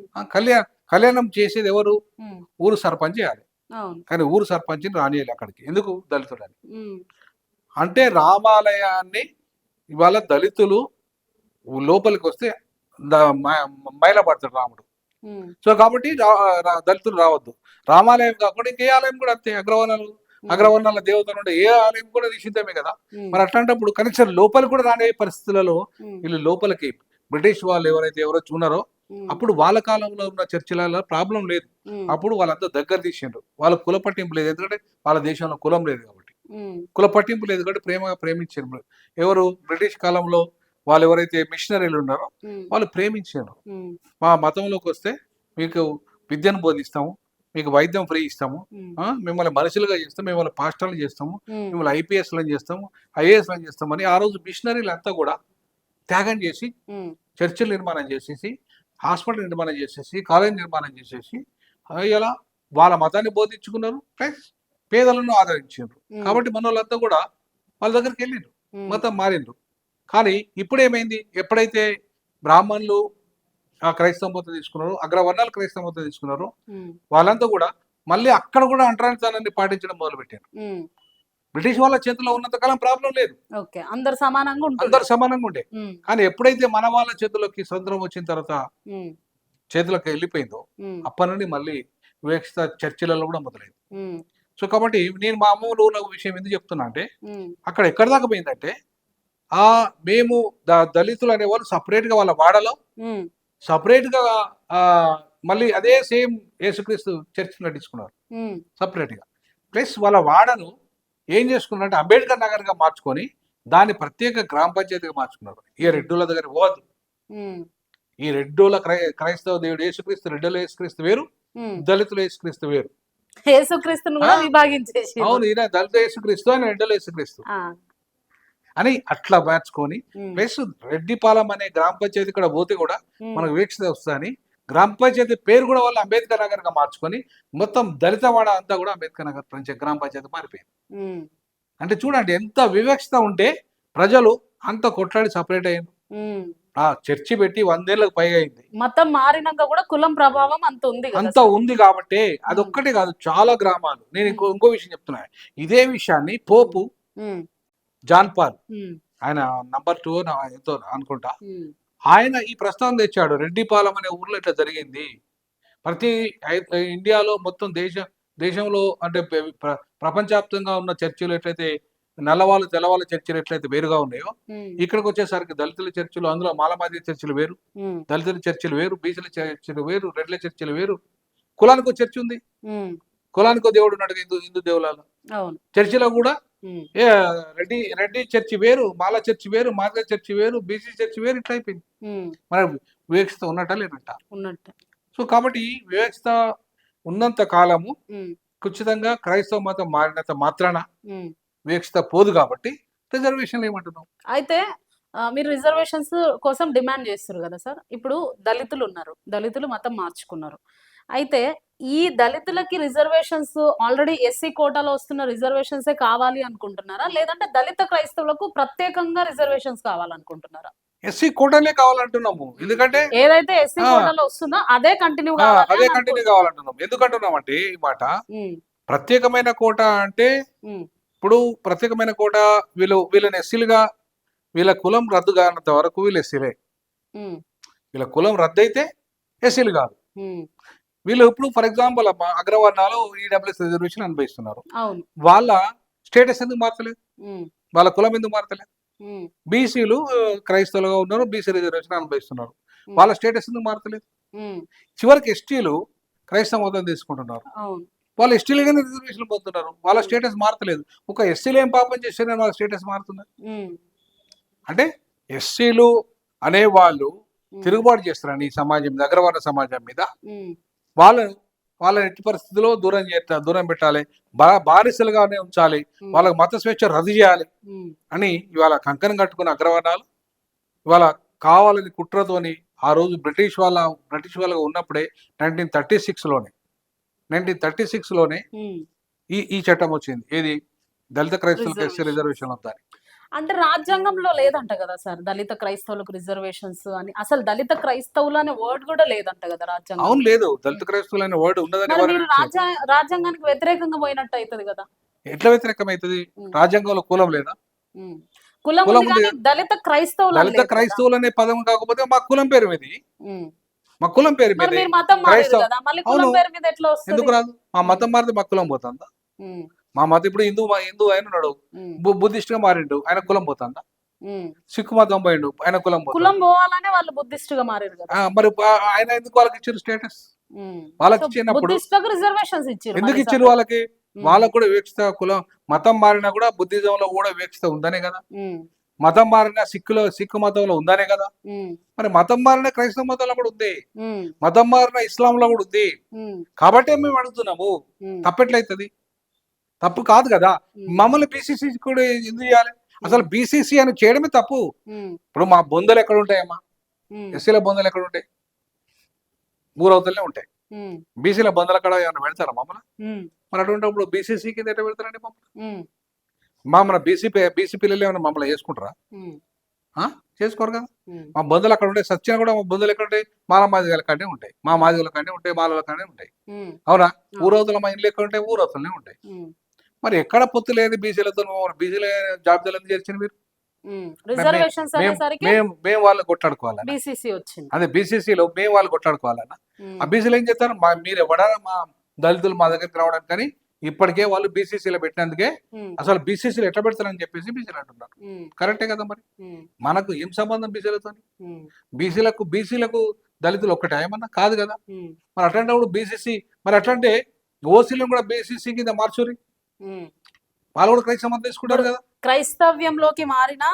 కళ్యాణం చేసేది ఎవరు? ఉమ్. ఊరు సర్పంచ్ చేయాలి. అవును. కానీ ఊరు సర్పంచ్ని రానియాలి అక్కడికి, ఎందుకు? దళితులని. ఉమ్, అంటే రామాలయాన్ని ఇవాళ దళితులు లోపలికి వస్తే మైలపడతాడు రాముడు. ఉమ్, సో కాబట్టి దళితులు రావద్దు. రామాలయం కాకుండా ఇంకే ఆలయం కూడా అంతే, ఉమ్, అగ్రవర్ణాల దేవతలు ఉండే ఏ ఆలయం కూడా నిషిద్ధమే కదా. ఉమ్, మరి అట్లాంటప్పుడు కనీసం లోపలికి కూడా రాని పరిస్థితులలో ఉమ్, వీళ్ళు లోపలికి, బ్రిటిష్ వాళ్ళు ఎవరో ఉన్నారో ఉమ్, అప్పుడు వాళ్ళ కాలంలో ఉన్న చర్చిలలో ప్రాబ్లం లేదు. ఉమ్, అప్పుడు వాళ్ళంతా దగ్గర తీసిండ్రు. వాళ్ళ కుల పట్టింపు లేదు, ఎందుకంటే వాళ్ళ దేశంలో కులం లేదు కాబట్టి. ఉమ్, కుల పట్టింపు లేదు కాబట్టి ప్రేమగా ప్రేమించారు. ఎవరు? బ్రిటిష్ కాలంలో వాళ్ళు ఎవరైతే మిషనరీలు ఉన్నారో ఉమ్, వాళ్ళు ప్రేమించారు. ఉమ్, మా మతంలోకి వస్తే మీకు విద్యను బోధిస్తాము, మీకు వైద్యం ఫ్రీ ఇస్తాము, ఉమ్, మిమ్మల్ని మనుషులుగా చేస్తాము, మిమ్మల్ని పాస్టర్లు చేస్తాము, ఉమ్, మిమ్మల్ని ఐపీఎస్లను చేస్తాము, ఐఏఎస్లను చేస్తామని ఆ రోజు మిషనరీలు అంతా కూడా త్యాగం చేసి ఉమ్, చర్చిలు నిర్మాణం చేసేసి, హాస్పిటల్ నిర్మాణం చేసేసి, కాలేజ్ నిర్మాణం చేసేసి ఇలా వాళ్ళ మతాన్ని బోధించుకున్నారు, ప్లస్ పేదలను ఆదరించారు. ఉమ్, కాబట్టి మన వాళ్ళంతా కూడా వాళ్ళ దగ్గరికి వెళ్ళిండ్రు, ఉమ్, మతం మారిండ్రు. కానీ ఇప్పుడు ఏమైంది? ఎప్పుడైతే బ్రాహ్మణులు ఆ క్రైస్తవ మతం తీసుకున్నారు, అగ్రవర్ణాలు క్రైస్తవ మతం తీసుకున్నారు, ఉమ్, వాళ్ళంతా కూడా మళ్ళీ అక్కడ కూడా అంటరానితనాన్ని పాటించడం మొదలుపెట్టారు. ఉమ్. బ్రిటిష్ వాళ్ళ చేతిలో ఉన్నంతకాలం ప్రాబ్లం లేదు, ఓకే, అందరు సమానంగా ఉంటుంది. అందరు సమానంగా ఉండే. ఉమ్, కానీ ఎప్పుడైతే మన వాళ్ళ చేతుల్లోకి స్వతంత్రం వచ్చిన తర్వాత ఉమ్, చేతులకు వెళ్ళిపోయిందో ఉమ్, అప్పటి నుండి మళ్ళీ వివక్షత చర్చిలలో కూడా మొదలైంది. ఉమ్, సో కాబట్టి నేను మా అమ్మ ఊళ్ళో విషయం ఎందుకు చెప్తున్నా అంటే, ఉమ్, అక్కడ ఎక్కడి దాకా పోయిందంటే ఆ మేము దళితులు అనేవాళ్ళు సపరేట్గా వాళ్ళ వాడలో ఉమ్, సపరేట్గా ఆ, మళ్ళీ అదే సేమ్ యేసుక్రీస్తు చర్చ్ నటించుకున్నారు ఉమ్, సపరేట్గా. ప్లస్ వాళ్ళ వాడను ఏం చేసుకున్నారంటే అంబేద్కర్ నగర్గా మార్చుకొని దాన్ని ప్రత్యేక గ్రామ పంచాయతీగా మార్చుకున్నారు. ఈ రెడ్డుల దగ్గర పోవద్దు, ఉమ్, ఈ రెడ్డుల క్రైస్తవ దేవుడు యేసుక్రీస్తు, రెడ్డుల యేసుక్రీస్తు వేరు, ఉమ్. దళితుల యేసుక్రీస్తు వేరు. యేసుక్రీస్తుని కూడా విభాగించేసి. అవును, ఈయన దళిత యేసుక్రీస్తు, ఆయన రెడ్డుల యేసుక్రీస్తు అని అట్లా మార్చుకొని, ప్లస్ రెడ్డిపాలెం అనే గ్రామ పంచాయతీ కూడా పోతే కూడా మనకు వీక్షత వస్తుందని గ్రామ పంచాయతీ పేరు కూడా వాళ్ళు అంబేద్కర్ నగర్ గా మార్చుకొని మొత్తం దళిత వాడ అంతా కూడా అంబేద్కర్ నగర్ గ్రామ పంచాయతీ మారిపోయింది. అంటే చూడండి ఎంత వివక్షత ఉంటే ప్రజలు అంత కొట్లాడి సపరేట్ అయ్యారు. ఆ చర్చి పెట్టి 100 ఏళ్ళకు పైగా అయింది. మతం మారినాక కూడా కులం ప్రభావం అంత ఉంది కదా. అంత ఉంది కాబట్టి అదొక్కటే కాదు, చాలా గ్రామాలు. నేను ఇంకో విషయం చెప్తున్నా. ఇదే విషయాన్ని పోపు జాన్ పాల్, ఆయన నంబర్ 2 ఎంతో అనుకుంటా, ఆయన ఈ ప్రస్తావన తెచ్చాడు. రెడ్డిపాలెం అనే ఊర్లో ఇట్లా జరిగింది. ప్రతి ఇండియాలో మొత్తం దేశంలో అంటే ప్రపంచవ్యాప్తంగా ఉన్న చర్చిలు ఎట్లయితే నల్లవాళ్ళు తెల్లవాళ్ళ చర్చిలు ఎట్లయితే వేరుగా ఉన్నాయో, ఇక్కడికి వచ్చేసరికి దళితుల చర్చిలు, అందులో మాలమాది చర్చిలు వేరు, దళితుల చర్చిలు వేరు, బీసీల చర్చిలు వేరు, రెడ్ల చర్చిలు వేరు. కులానికి ఒక చర్చి ఉంది, కులానికి దేవుడు ఉన్నాడు హిందూ దేవుళ్ళలో. చర్చిలో కూడా రెడ్డి చర్చి వేరు, మాల చర్చి వేరు, మాదిగ చర్చి వేరు, బీసీ చర్చి వేరు, ఇట్లా అయిపోయింది. మన వివక్షత ఉన్నట్ట లేనట్ట ఉన్నట్ట. సో కాబట్టి వివక్షత ఉన్నంత కాలము ఖచ్చితంగా క్రైస్తవ మతం మారినంత మాత్రాన వివక్షత పోదు. కాబట్టి రిజర్వేషన్లు ఏమంటున్నాం. అయితే మీరు రిజర్వేషన్స్ కోసం డిమాండ్ చేస్తారు కదా సార్. ఇప్పుడు దళితులు ఉన్నారు, దళితులు మతం మార్చుకున్నారు. అయితే ఈ దళితులకి రిజర్వేషన్స్ ఆల్రెడీ ఎస్సీ కోటాలో వస్తున్న రిజర్వేషన్సే కావాలి అనుకుంటున్నారా, లేదంటే దళిత క్రైస్తవులకు ప్రత్యేకంగా రిజర్వేషన్స్ కావాలనుకుంటున్నారా? ఎస్సీ కోటాలే కావాలంటున్నాము. ఎందుకంటే ఏదైతే ఎస్సీ ఆ, కోటాలో వస్తుందో అదే కంటిన్యూ ఆ, కావాలి అదే అని కంటిన్యూ అనుకుంటున్నాం. కావాలంటున్నాం. ఎందుకంటున్నాం అంటే ఈ మాట ఉమ్, ప్రత్యేకమైన కోట అంటే ఉమ్, ఇప్పుడు ప్రత్యేకమైన కోట వీళ్ళని ఎస్సీలుగా వీళ్ళ కులం రద్దు కానంత వరకు వీళ్ళు ఎస్సీలే. ఉమ్, వీళ్ళ కులం రద్దు అయితే ఎస్సీలు కాదు. ఉమ్, వీళ్ళు ఇప్పుడు ఫర్ ఎగ్జాంపుల్ అగ్రవర్ణాలు ఈడబ్ల్యూఎస్ రిజర్వేషన్ అనుభవిస్తున్నారు. అవును. వాళ్ళ స్టేటస్ ఎందుకు మారతలేదు? ఉమ్, వాళ్ళ కులం ఎందుకు మారతలేదు? ఉమ్, బీసీలు క్రైస్తవులుగా ఉన్నారు, బీసీ రిజర్వేషన్ అనుభవిస్తున్నారు. ఉమ్, వాళ్ళ స్టేటస్ ఎందుకు మారతలేదు? ఉమ్, చివరికి ఎస్టీలు క్రైస్తవ మతం తీసుకుంటున్నారు. అవును. వాళ్ళు ఎస్టీలుగానే రిజర్వేషన్ పొందుతున్నారు. వాళ్ళ ఉమ్, స్టేటస్ మారతలేదు. ఒక ఎస్సీలు ఏం పాపం చేస్తే వాళ్ళ స్టేటస్ మారుతుంది? ఉమ్, అంటే ఎస్సీలు అనేవాళ్ళు ఉమ్, తిరుగుబాటు చేస్తారని ఈ సమాజం మీద, అగ్రవర్ణ సమాజం మీద. ఉమ్, వాళ్ళని ఎట్టి పరిస్థితుల్లో దూరం పెట్టాలి, బానిసలుగానే ఉంచాలి, ఉమ్, వాళ్ళకి మత స్వేచ్ఛ రద్దు చేయాలి ఉమ్, అని ఇవాళ కంకణం కట్టుకున్న అగ్రవర్ణాలు ఇవాళ కావాలని కుట్రతోని ఆ రోజు బ్రిటిష్ వాళ్ళగా ఉన్నప్పుడే 1936లోనే ఉమ్. ఈ చట్టం వచ్చింది. ఏది? దళిత క్రైస్తవులకు ఎస్సీ రిజర్వేషన్ రిజర్వేషన్ వద్దని. అంటే రాజ్యాంగంలో లేదంట కదా సార్, దళిత క్రైస్తవులకు రిజర్వేషన్స్ అని. అసలు దళిత క్రైస్తవులు అనే వర్డ్ కూడా లేదంట కదా అవును, రాజ్యాంగంలో. లేదు. దళిత క్రైస్తవులు అనే వర్డ్ ఉండదని మరి మీరు ఎవరైనా రాజ్యాంగానికి వ్యతిరేకంగా పోయినట్టు అవుతుంది కదా. ఎట్లా వ్యతిరేకమవుతుంది? ఉమ్, రాజ్యాంగంలో కులం లేదా? ఉమ్. కులం కులం ఉంది ఉంది కానీ కదా. దళిత క్రైస్తవులు అని దళిత లేదు కదా. క్రైస్తవులు అనే పదం కాకపోతే మా కులం పేరు మీది, ఉమ్. మా కులం పేరు మరి మీదే మీరు మతం మారారు క్రైస్తవ. కదా, మళ్ళీ కులం అవును, పేరు మీద ఎట్లా ఎందుకు వస్తుంది? రాదు? మా మతం మారితే మా కులం పోతుందా? ఉమ్, మా మతం ఇప్పుడు హిందూ ఆయన ఉన్నాడు, ఉమ్, బుద్ధిస్ట్ గా మారిండు, ఆయన కులం పోతుందా? ఉమ్. సిక్కు మతం పోయిండు, ఆయన కులం పోతుంది. కులం పోవాలనే వాళ్ళు బుద్ధిస్ట్ గా మారారు కదా. మరి ఆయన ఎందుకు వాళ్ళకి ఇచ్చారు స్టేటస్? ఉమ్. వాళ్ళకి సో ఇచ్చినప్పుడు బుద్ధిస్టులకు రిజర్వేషన్స్ ఇచ్చారు ఎందుకు మళ్ళీ ఇచ్చారు separate. వాళ్ళకి? వాళ్ళకు కూడా వివక్షత, కులం మతం మారినా కూడా బుద్ధిజంలో కూడా వివక్షత ఉందనే కదా. ఉమ్, మతం మారిన సిక్కు మతంలో ఉందనే కదా. ఉమ్, మరి మతం మారిన క్రైస్తవ మతంలో కూడా ఉంది, ఉమ్, మతం మారిన ఇస్లాంలో కూడా ఉంది. ఉమ్, కాబట్టి మేము అడుగుతున్నాము, ఉమ్, తప్పెట్లయితుంది? తప్పు కాదు కదా. ఉమ్, మమ్మల్ని బీసీసీ కూడా ఎందుకు చేయాలి? అసలు బీసీసీ అని చేయడమే తప్పు. ఉమ్, ఇప్పుడు మా బొందలు ఎక్కడ ఉంటాయమ్మా? ఉమ్, ఎస్సీల బొందలు ఎక్కడ ఉంటాయి? ఊరవతలనే ఉంటాయి. ఉమ్, బీసీల బొందలు అక్కడ ఏమైనా పెడతారా మమ్మల్ని? ఉమ్, మరి అటువంటిప్పుడు బీసీసీ కింద ఎట్లా పెడతారండి మమ్మల్ని? ఉమ్, మన బీసీ పిల్లలు ఏమైనా మమ్మల్ని చేసుకుంటారా? ఉమ్, చేసుకోరు కదా. ఉమ్, మా బొందలు అక్కడ ఉంటాయి, సత్యం కూడా మా బొందలు ఎక్కడ ఉంటాయి? మాదిగల కంటే ఉంటాయి, మా మాదిగల కంటే ఉంటాయి, మాలల కంటే ఉంటాయి. ఉమ్, అవునా? అవును. ఊరవతల మా ఇంట్లో ఎక్కడ ఉంటాయి? ఊరవతలనే ఉంటాయి. ఉమ్, మరి ఎక్కడ పొత్తు లేదు బీసీలతో? బీసీల జాబితాలు ఎందుకు చేర్చారు మీరు? ఉమ్. రిజర్వేషన్స్ మేము అనేసరికి మేము వాళ్ళు కొట్లాడుకోవాలన్నా? బీసీసీ వచ్చింది. అదే బీసీసీలో మేము వాళ్ళు కొట్లాడుకోవాలన్నా? ఉమ్, ఆ బీసీలు ఏం చేస్తారు? మీరు ఎవడన్నా మా దళితులు మా దగ్గరికి రావడానికి, కానీ ఇప్పటికే వాళ్ళు బీసీసీలో పెట్టినందుకే ఉమ్, అసలు బీసీసీలు ఎట్లా పెడతారని చెప్పేసి బీసీలు అంటున్నారు. ఉమ్, కరెక్టే కదా. మరి ఉమ్, మనకు ఏం సంబంధం బీసీలతో? ఉమ్, బీసీలకు దళితులు ఒక్కటే ఏమన్నా కాదు కదా. ఉమ్, మరి అట్లాంటప్పుడు బీసీసీ, మరి అట్లాంటే ఓసీలను కూడా బీసీసీ కింద మార్చురి, ఉమ్. వాళ్ళు కూడా క్రైస్తవ మతం తీసుకుంటారు ఇప్పుడు కదా. క్రైస్తవ్యంలోకి మారిన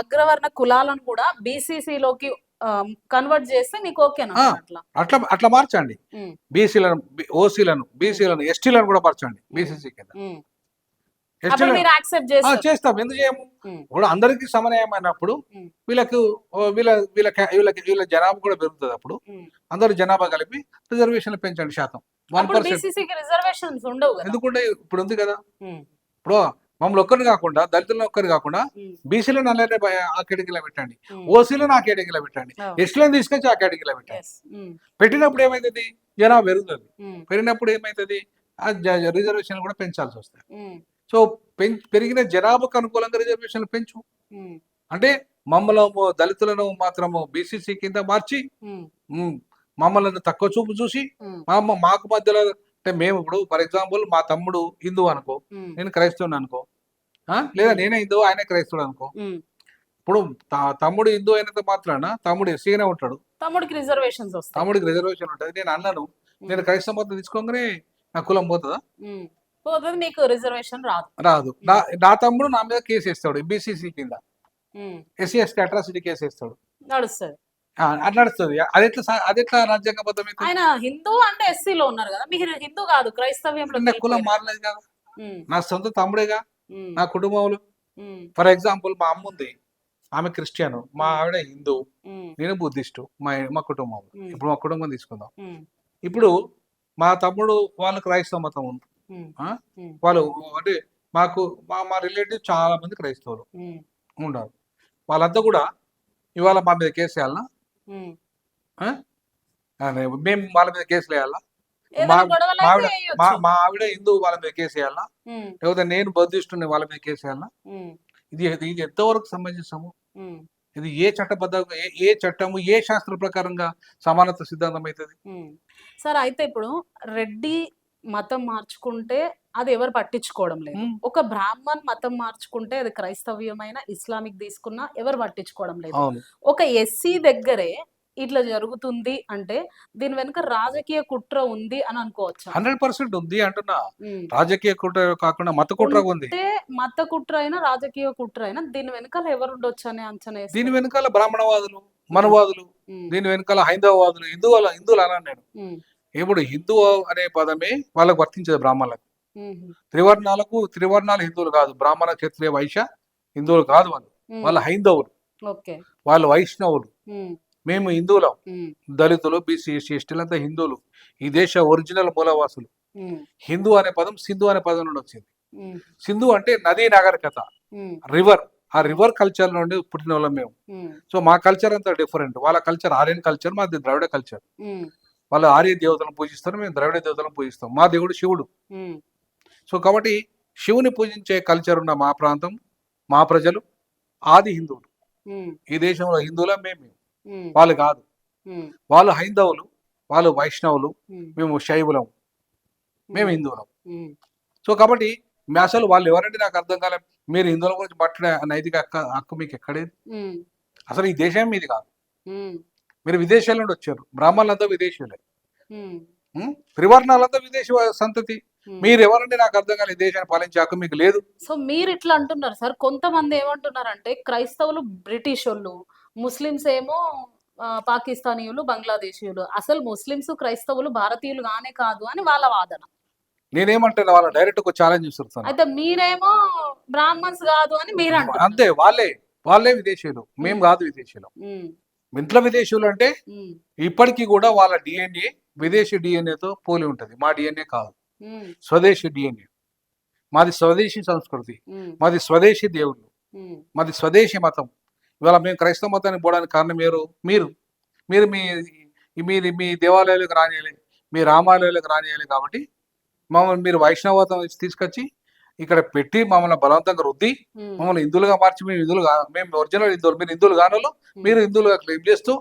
అగ్రవర్ణ కులాలను కూడా బీసీసీలోకి కన్వర్ట్ చేస్తే మీకు ఓకేనా ఆ, అట్లా? అట్లా మార్చండి. ఉమ్, బీసీలను, ఓసీలను, బీసీలను, ఎస్టీలను కూడా మార్చండి బీసీసీ కింద. ఉమ్. అప్పుడు ఎస్టీలను మీరు యాక్సెప్ట్ చేస్తారు. చేస్తాం, ఎందుకు చేయము? ఉమ్, ఇప్పుడు అందరికీ సమన్వయమైనప్పుడు ఉమ్, వీళ్ళకు వీళ్ళ జనాభా కూడా పెరుగుతుంది. అప్పుడు ఉమ్. అందరు జనాభా కలిపి రిజర్వేషన్లు పెంచండి శాతం, అప్పుడు 1%. బీసీసీకి రిజర్వేషన్స్ ఉండవు కదా. ఎందుకుంటే ఇప్పుడు ఉంది కదా. ఉమ్, ఇప్పుడు మమ్మల్ని ఒక్కరిని కాకుండా, దళితులను ఒక్కరు కాకుండా ఉమ్, బీసీలను అలానే ఆ కేటగిరీలో పెట్టండి, ఉమ్. ఓసీలను ఆ కేటగిరీలో పెట్టండి, Oh, ఎస్టీలను తీసుకొచ్చి ఆ కేటగిరీలో పెట్టండి. yes. ఉమ్, పెట్టినప్పుడు ఏమవుతుంది? జనాభా పెరుగుతుంది. ఉమ్, పెరిగినప్పుడు ఏమవుతుంది? ఆ రిజర్వేషన్ కూడా పెంచాల్సి వస్తుంది. ఉమ్, సో పెరిగిన జనాభాకు అనుకూలంగా రిజర్వేషన్లు పెంచు. ఉమ్, అంటే మమ్మల్ని దళితులను మాత్రము బీసీసీ కింద మార్చి, ఉమ్, ఉమ్, మమ్మల్ని తక్కువ చూపు చూసి, ఉమ్, మాకు మధ్యలో, అంటే మేము ఇప్పుడు ఫర్ ఎగ్జాంపుల్ మా తమ్ముడు హిందూ అనుకో, ఉమ్, నేను క్రైస్తవుని అనుకో, లేదా నేనే హిందూ ఆయనే క్రైస్తవుడు అనుకో. ఉమ్. ఇప్పుడు తమ్ముడు హిందూ అయినంత మాత్రాన తమ్ముడు ఎస్సీగానే ఉంటాడు, తమ్ముడికి రిజర్వేషన్స్ వస్తాయి. తమ్ముడికి రిజర్వేషన్ ఉంటుంది. నేను అన్నాను, నేను క్రైస్తవ మతం తీసుకోగానే నా కులం పోతుందా? ఉమ్. పోతుంది, నీకు రిజర్వేషన్ రాదు. రాదు. నా తమ్ముడు నా మీద కేసు వేస్తాడు బీసీసీ కింద, ఉమ్. ఎస్సీ ఎస్టీ అట్రాసిటీ కేసు వేస్తాడు. నడుస్తుంది. అట్లా నడుస్తుంది. అదెట్లా రాజ్యాంగబద్ధం అయితే? ఆయన హిందూ అంటే ఎస్సీలో ఉన్నారు కదా, మీరు హిందూ కాదు క్రైస్తవ్యంలో నా కులం మారలేదు కదా, నా సొంత తమ్ముడేగా, నా కుటుంబంలో. ఫర్ ఎగ్జాంపుల్ మా అమ్మ ఉంది, ఆమె క్రిస్టియన్, మా ఆవిడ హిందూ, నేను బుద్ధిస్టు, మా కుటుంబం. ఇప్పుడు మా కుటుంబం తీసుకుందాం. ఇప్పుడు మా తమ్ముడు వాళ్ళు క్రైస్తవ మతం ఉంది, వాళ్ళు అంటే మా రిలేటివ్ చాలా మంది క్రైస్తవులు ఉన్నారు. వాళ్ళంతా కూడా ఇవాళ మా మీద కేసు వేయాలనా? ఉమ్. మేము వాళ్ళ మీద కేసులు వేయాలా? మా ఏదైనా గొడవలు మా అయితే ఆవిడ వేయొచ్చు. మా ఆవిడ హిందూ, వాళ్ళ మీద కేసు వేయాలా? ఉమ్, లేకపోతే నేను బౌద్ధిస్టుని, వాళ్ళ మీద కేసు వేయాలా? ఉమ్, ఇది ఎంతవరకు సమంజసము? ఉమ్, ఇది ఏ చట్టబద్ధంగా, ఏ చట్టము, ఏ శాస్త్ర ప్రకారంగా సమానత్వ సిద్ధాంతం అవుతుంది? ఉమ్. సార్ అయితే ఇప్పుడు రెడ్డి మతం మార్చుకుంటే అది ఎవరు పట్టించుకోవడం లేదు. ఒక బ్రాహ్మణ్ మతం మార్చుకుంటే అది క్రైస్తవ్యమైన ఇస్లామిక్ తీసుకున్నా ఎవరు పట్టించుకోవడం లేదు. అవును, ఒక ఎస్సీ దగ్గరే ఇట్లా జరుగుతుంది అంటే దీని వెనుక రాజకీయ కుట్ర ఉంది అని అనుకోవచ్చు. 100% ఉంది అంటున్నా. రాజకీయ కుట్ర కాకుండా మత కుట్ర ఉంది. ఉంటే మత కుట్ర అయినా రాజకీయ కుట్ర అయినా దీని వెనకాల ఎవరు ఉండొచ్చు అనే అంచనా వేస్తారు. దీని వెనకాల బ్రాహ్మణవాదులు, మనవాదులు, దీని వెనకాల హైందవవాదులు, హిందువులు అన్నాను నేను. ఇప్పుడు హిందూ అనే పదమే వాళ్ళకు వర్తించదు బ్రాహ్మణులకు. త్రివర్ణాలు హిందువులు కాదు. బ్రాహ్మణ, క్షత్రియ, వైశ్య హిందువులు కాదు. వాళ్ళు హైందవులు, వాళ్ళు వైష్ణవులు. మేము హిందువులం. దళితులు, బీసీ, ఎస్సీ, ఎస్టీలంతా హిందువులు. ఈ దేశ ఒరిజినల్ మూలవాసులు. హిందూ అనే పదం సింధు అనే పదం నుండి వచ్చింది. సింధు అంటే నదీ నాగరికత, రివర్. ఆ రివర్ కల్చర్ నుండి పుట్టిన వాళ్ళం మేము. సో మా కల్చర్ అంతా డిఫరెంట్. వాళ్ళ కల్చర్ ఆర్యన్ కల్చర్, మాది ద్రవిడ కల్చర్. వాళ్ళు ఆర్య దేవతలను పూజిస్తారు, మేము ద్రవిడ దేవతలను పూజిస్తాం. మా దేవుడు శివుడు. సో కాబట్టి శివుని పూజించే కల్చర్ ఉన్న మా ప్రాంతం, మా ప్రజలు ఆది హిందువులు. ఈ దేశంలో హిందువుల మేము, వాళ్ళు కాదు. వాళ్ళు హైందవులు, వాళ్ళు వైష్ణవులు, మేము శైవులం, మేము హిందువులం. సో కాబట్టి అసలు వాళ్ళు ఎవరంటే నాకు అర్థం కాలే. మీరు హిందువుల గురించి మాట్లాడే నైతిక హక్కు మీకు ఎక్కడేది? అసలు ఈ దేశం మీది కాదు. మీరు విదేశాల నుండి వచ్చారు. బ్రాహ్మణులంతా విదేశీయులే, త్రివర్ణాలంతా విదేశీ సంతతి. మీరు ఎవరంటే నాకు అర్థం కాలేదు. ఈ దేశాన్ని పాలించే హక్కు మీకు లేదు. సో మీరు ఇట్లా అంటున్నారు సార్. కొంతమంది ఏమంటున్నారంటే క్రైస్తవులు బ్రిటిష్ వాళ్ళు, ముస్లిమ్స్ ఏమో పాకిస్తానీయులు, బంగ్లాదేశీయులు. అసలు ముస్లిమ్స్ క్రైస్తవులు భారతీయులు గానే కాదు అని వాళ్ళ వాదన. నేనేమంటాను, వాళ్ళ డైరెక్ట్ ఒక ఛాలెంజ్ ఇస్తున్నాను. అయితే మీరేమో బ్రాహ్మణ్స్ కాదు అని మీరు అంటారు. అంతే, వాళ్ళే విదేశీయులు, మేము కాదు విదేశీయులు. ఇంట్లో విదేశీయులు అంటే ఇప్పటికీ కూడా వాళ్ళ డిఎన్ఏ విదేశీ డిఎన్ఏతో పోలి ఉంటది. మా డిఎన్ఏ కాదు, స్వదేశీ డిఎన్ఏ. మాది స్వదేశీ సంస్కృతి, మాది స్వదేశీ దేవుళ్ళు, మాది స్వదేశీ మతం. ఇవాళ మేము క్రైస్తవ మతానికి పోవడానికి కారణం మీరు మీ దేవాలయాలకు రానియాలి, మీ రామాలయాలకు రానియాలి. కాబట్టి మమ్మల్ని మీరు వైష్ణవతం తీసుకొచ్చి ఇక్కడ పెట్టి మమ్మల్ని బలవంతంగా రుద్ది మమ్మల్ని హిందువులుగా మార్చి, మేము ఒరిజినల్ హిందువులు, మీరు హిందువులు కానోళ్ళు, మీరు హిందువులుగా క్లెయిమ్ చేస్తూ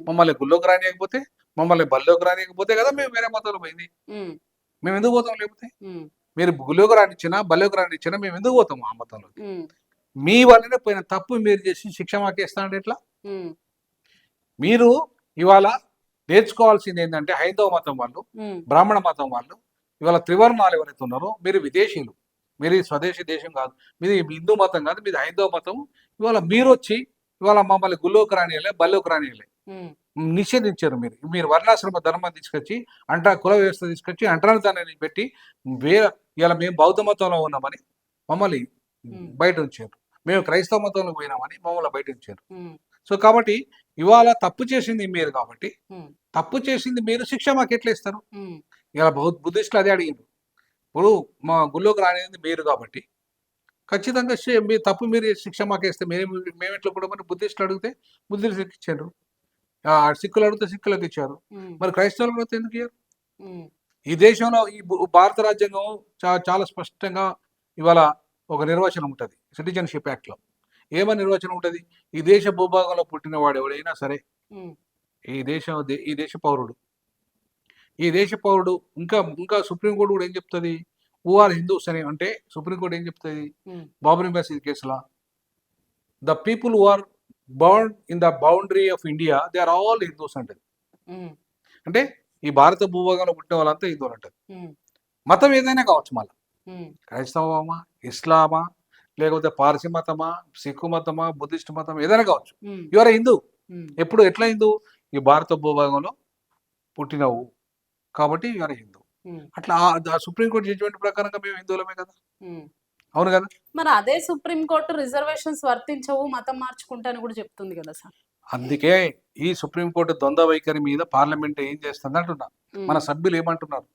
మమ్మల్ని గుళ్ళోకి రానియకపోతే, మమ్మల్ని బల్లోకి రానియకపోతే కదా మేము వేరే మతంలో పోయింది. మేము ఎందుకు పోతాం? లేకపోతే మీరు గుళ్ళోకి రానిచ్చినా, బల్లోకి రానిచ్చినా మేము ఎందుకు పోతాం ఆ మతంలో? మీ వల్లనే పోయిన తప్పు మీరు చేసి శిక్ష మాకేస్తానంటే ఎట్లా? మీరు ఇవాళ నేర్చుకోవాల్సింది ఏంటంటే, హైందవ మతం వాళ్ళు, బ్రాహ్మణ మతం వాళ్ళు, ఇవాళ త్రివర్ణాలు ఎవరైతే ఉన్నారో మీరు విదేశీయులు. మీరు స్వదేశీ దేశం కాదు, మీది హిందూ మతం కాదు, మీది హైందవ మతం. ఇవాళ మీరు వచ్చి ఇవాళ మమ్మల్ని గుళ్ళోకి రానియలే, బల్లోకి రానియలే, నిషేధించారు. మీరు వర్ణాశ్రమ ధర్మం తీసుకొచ్చి, కుల వ్యవస్థ తీసుకొచ్చి అంటరానితనాన్ని పెట్టి ఇవాళ మేము బౌద్ధ మతంలో ఉన్నామని మమ్మల్ని బయట ఉంచారు. మేము క్రైస్తవ మతంలో పోయినామని మమ్మల్ని బయట ఉంచారు. సో కాబట్టి ఇవాళ తప్పు చేసింది మీరు, కాబట్టి తప్పు చేసింది మీరు, శిక్ష మాకు ఎట్లా ఇస్తారు? ఇలా బుద్ధిస్టులు అదే అడిగింది. ఇప్పుడు మా గుళ్ళోకి రానిది మీరు కాబట్టి ఖచ్చితంగా మీ తప్పు మీరు శిక్ష మాకేస్తే మేము ఎట్లా కూడా మరి బుద్ధిస్టులు అడిగితే బుద్ధిస్టులు ఇచ్చారు, సిక్కులు అడిగితే సిక్కులకు ఇచ్చారు, మరి క్రైస్తవులు అడిగితే ఎందుకు ఇయ్యారు? ఈ దేశంలో ఈ భారత రాజ్యాంగం చాలా స్పష్టంగా ఇవాళ ఒక నిర్వచనం ఉంటుంది, సిటిజన్షిప్ యాక్ట్ లో. ఏమని నిర్వచనం ఉంటుంది? ఈ దేశ భూభాగంలో పుట్టినవాడు ఎవడైనా సరే ఈ దేశ పౌరుడు. ఈ దేశ పౌరుడు ఇంకా సుప్రీంకోర్టు కూడా ఏం చెప్తుంది? హూ ఆర్ హిందూస్ అని. అంటే సుప్రీంకోర్టు ఏం చెప్తుంది? బాబరీ మసీద్ కేసులో the people who are bound in the boundary of India they are all Hindus అంటది. అంటే ఈ భారత భూభాగంలో పుట్టిన వాళ్ళంతా హిందువులు అంటది. మతం ఏదైనా కావచ్చు, మళ్ళీ క్రైస్తవమా, ఇస్లామా, లేకపోతే పార్సీ మతమా, సిక్కు మతమా, బుద్ధిస్ట్ మతం, ఏదైనా కావచ్చు. యువర్ హిందూ. ఎప్పుడు ఎట్లా హిందూ? ఈ భారత భూభాగంలో పుట్టినవు కాబట్టి యువర్ హిందూ. అట్లా సుప్రీంకోర్టు జడ్జిమెంట్ ప్రకారంగా మేము హిందువులమే కదా, అవును కదా? మరి అదే సుప్రీంకోర్టు రిజర్వేషన్స్ వర్తించవు, మతం మార్చుకుంటా అని కూడా చెప్తుంది కదా సార్. అందుకే ఈ సుప్రీంకోర్టు ద్వంద్వ వైఖరి మీద పార్లమెంట్ ఏం చేస్తుంది అంటున్నా. మన సభ్యులు ఏమంటున్నారు?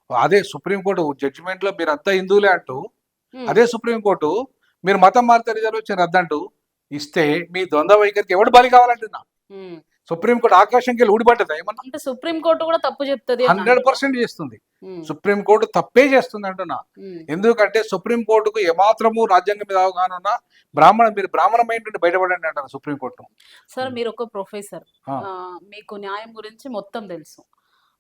అదే సుప్రీంకోర్టు జడ్జిమెంట్ లో మీరు అంతా హిందువులే అంటూ, అదే సుప్రీంకోర్టు మీరు మతం మారితే రిజర్వేషన్ రద్దంటూ ఇస్తే మీ ద్వంద్వ వైఖరికి ఎవడు బలి కావాలంటున్నా? సుప్రీంకోర్టు ఆకాశంకి వెళ్ళి ఊడిపడ్డదా ఏమన్నా? అంటే సుప్రీంకోర్టు కూడా తప్పు చెప్తుంది అని 100% చేస్తుంది. ఉమ్, సుప్రీంకోర్టు తప్పే చేస్తుంది అంటున్నా. ఉమ్, ఎందుకంటే సుప్రీంకోర్టుకు ఏమాత్రము రాజ్యాంగం మీద అవగాహన ఉన్నా మీరు బ్రాహ్మణ మైండ్ నుండి బయటపడండి అంటారు సుప్రీంకోర్టు. సార్ మీరు ఒక ప్రొఫెసర్, ఆ. మీకు న్యాయం గురించి మొత్తం తెలుసు,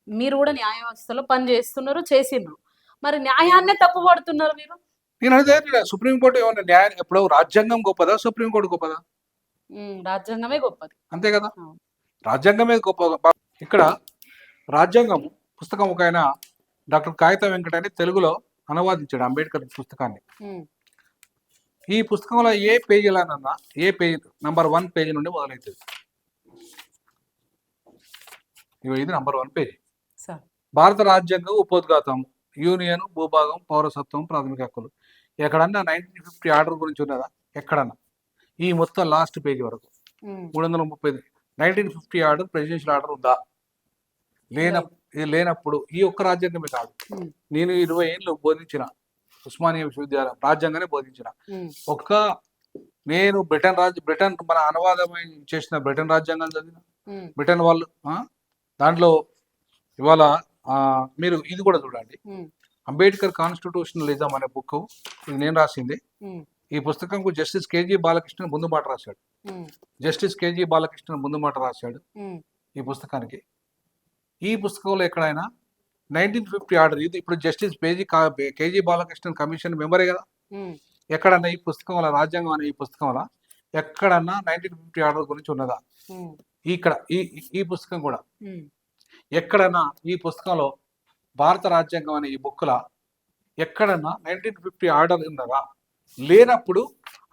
మీరు కూడా న్యాయ వ్యవస్థలో పని చేస్తున్నారు, చేసిండ్రు, మరి న్యాయాన్నే తప్పు పడుతున్నారు మీరు. నేను అదే సుప్రీంకోర్టు ఏమన్నా న్యాయం ఎప్పుడో రాజ్యాంగం గొప్పదా సుప్రీంకోర్టు గొప్పదా? రాజ్యాంగమే గొప్పది. అంతే కదా, అవును. రాజ్యాంగమే గొప్ప. ఇక్కడ రాజ్యాంగం పుస్తకం ఒక ఆయన డాక్టర్ కాగిత వెంకట అని తెలుగులో అనువాదించాడు అంబేద్కర్ పుస్తకాన్ని. ఉమ్, ఈ పుస్తకంలో ఏ పేజీలనన్నా ఏ పేజీ నంబర్ 1 పేజీ నుండి మొదలవుతుంది. ఇది నంబర్ 1 పేజీ. సార్ భారత రాజ్యాంగం ఉపోద్ఘాతం, యూనియన్, భూభాగం, పౌరసత్వం, ప్రాథమిక హక్కులు. ఎక్కడన్నా 1950 ఆర్డర్ గురించి ఉన్నదా? ఎక్కడన్నా? ఈ మొత్తం లాస్ట్ పేజీ వరకు ఉమ్, 330 1950 ఆర్డర్ ప్రెసిడెన్షియల్ ఆర్డర్ ఉందా? లేనప్పుడు ఈ ఒక్క రాజ్యాంగమే కాదు. ఉమ్, నేను 20 ఏళ్ళు బోధించిన ఉస్మానియా విశ్వవిద్యాలయం రాజ్యాంగానే బోధించిన. ఉమ్, నేను బ్రిటన్ మన అనువాదమై చేసిన బ్రిటన్ రాజ్యాంగం చదివిన. ఉమ్, బ్రిటన్ వాళ్ళు దాంట్లో ఇవాళ మీరు ఇది కూడా చూడండి. ఉమ్, అంబేద్కర్ కాన్స్టిట్యూషనలిజం అనే బుక్, ఇది నేను రాసింది. ఉమ్, ఈ పుస్తకంకు జస్టిస్ కేజీ బాలకృష్ణ ముందు మాట రాశాడు. ఉమ్, జస్టిస్ కేజీ బాలకృష్ణ ముందు మాట రాశాడు ఉమ్, ఈ పుస్తకానికి. ఈ పుస్తకంలో ఎక్కడైనా 1950 ఆర్డర్, ఇది ఇప్పుడు జస్టిస్ కేజీ బాలకృష్ణ కమిషన్ మెంబరే కదా, ఉమ్, ఎక్కడన్నా ఈ పుస్తకంలో రాజ్యాంగం అనే ఈ పుస్తకంలో ఎక్కడన్నా 1950 ఆర్డర్ గురించి ఉన్నదా? ఉమ్, ఇక్కడ ఈ పుస్తకం కూడా ఉమ్, ఎక్కడన్నా ఈ పుస్తకంలో భారత రాజ్యాంగం అనే ఈ బుక్లా ఎక్కడన్నా 1950 ఆర్డర్ ఉన్నదా? లేనప్పుడు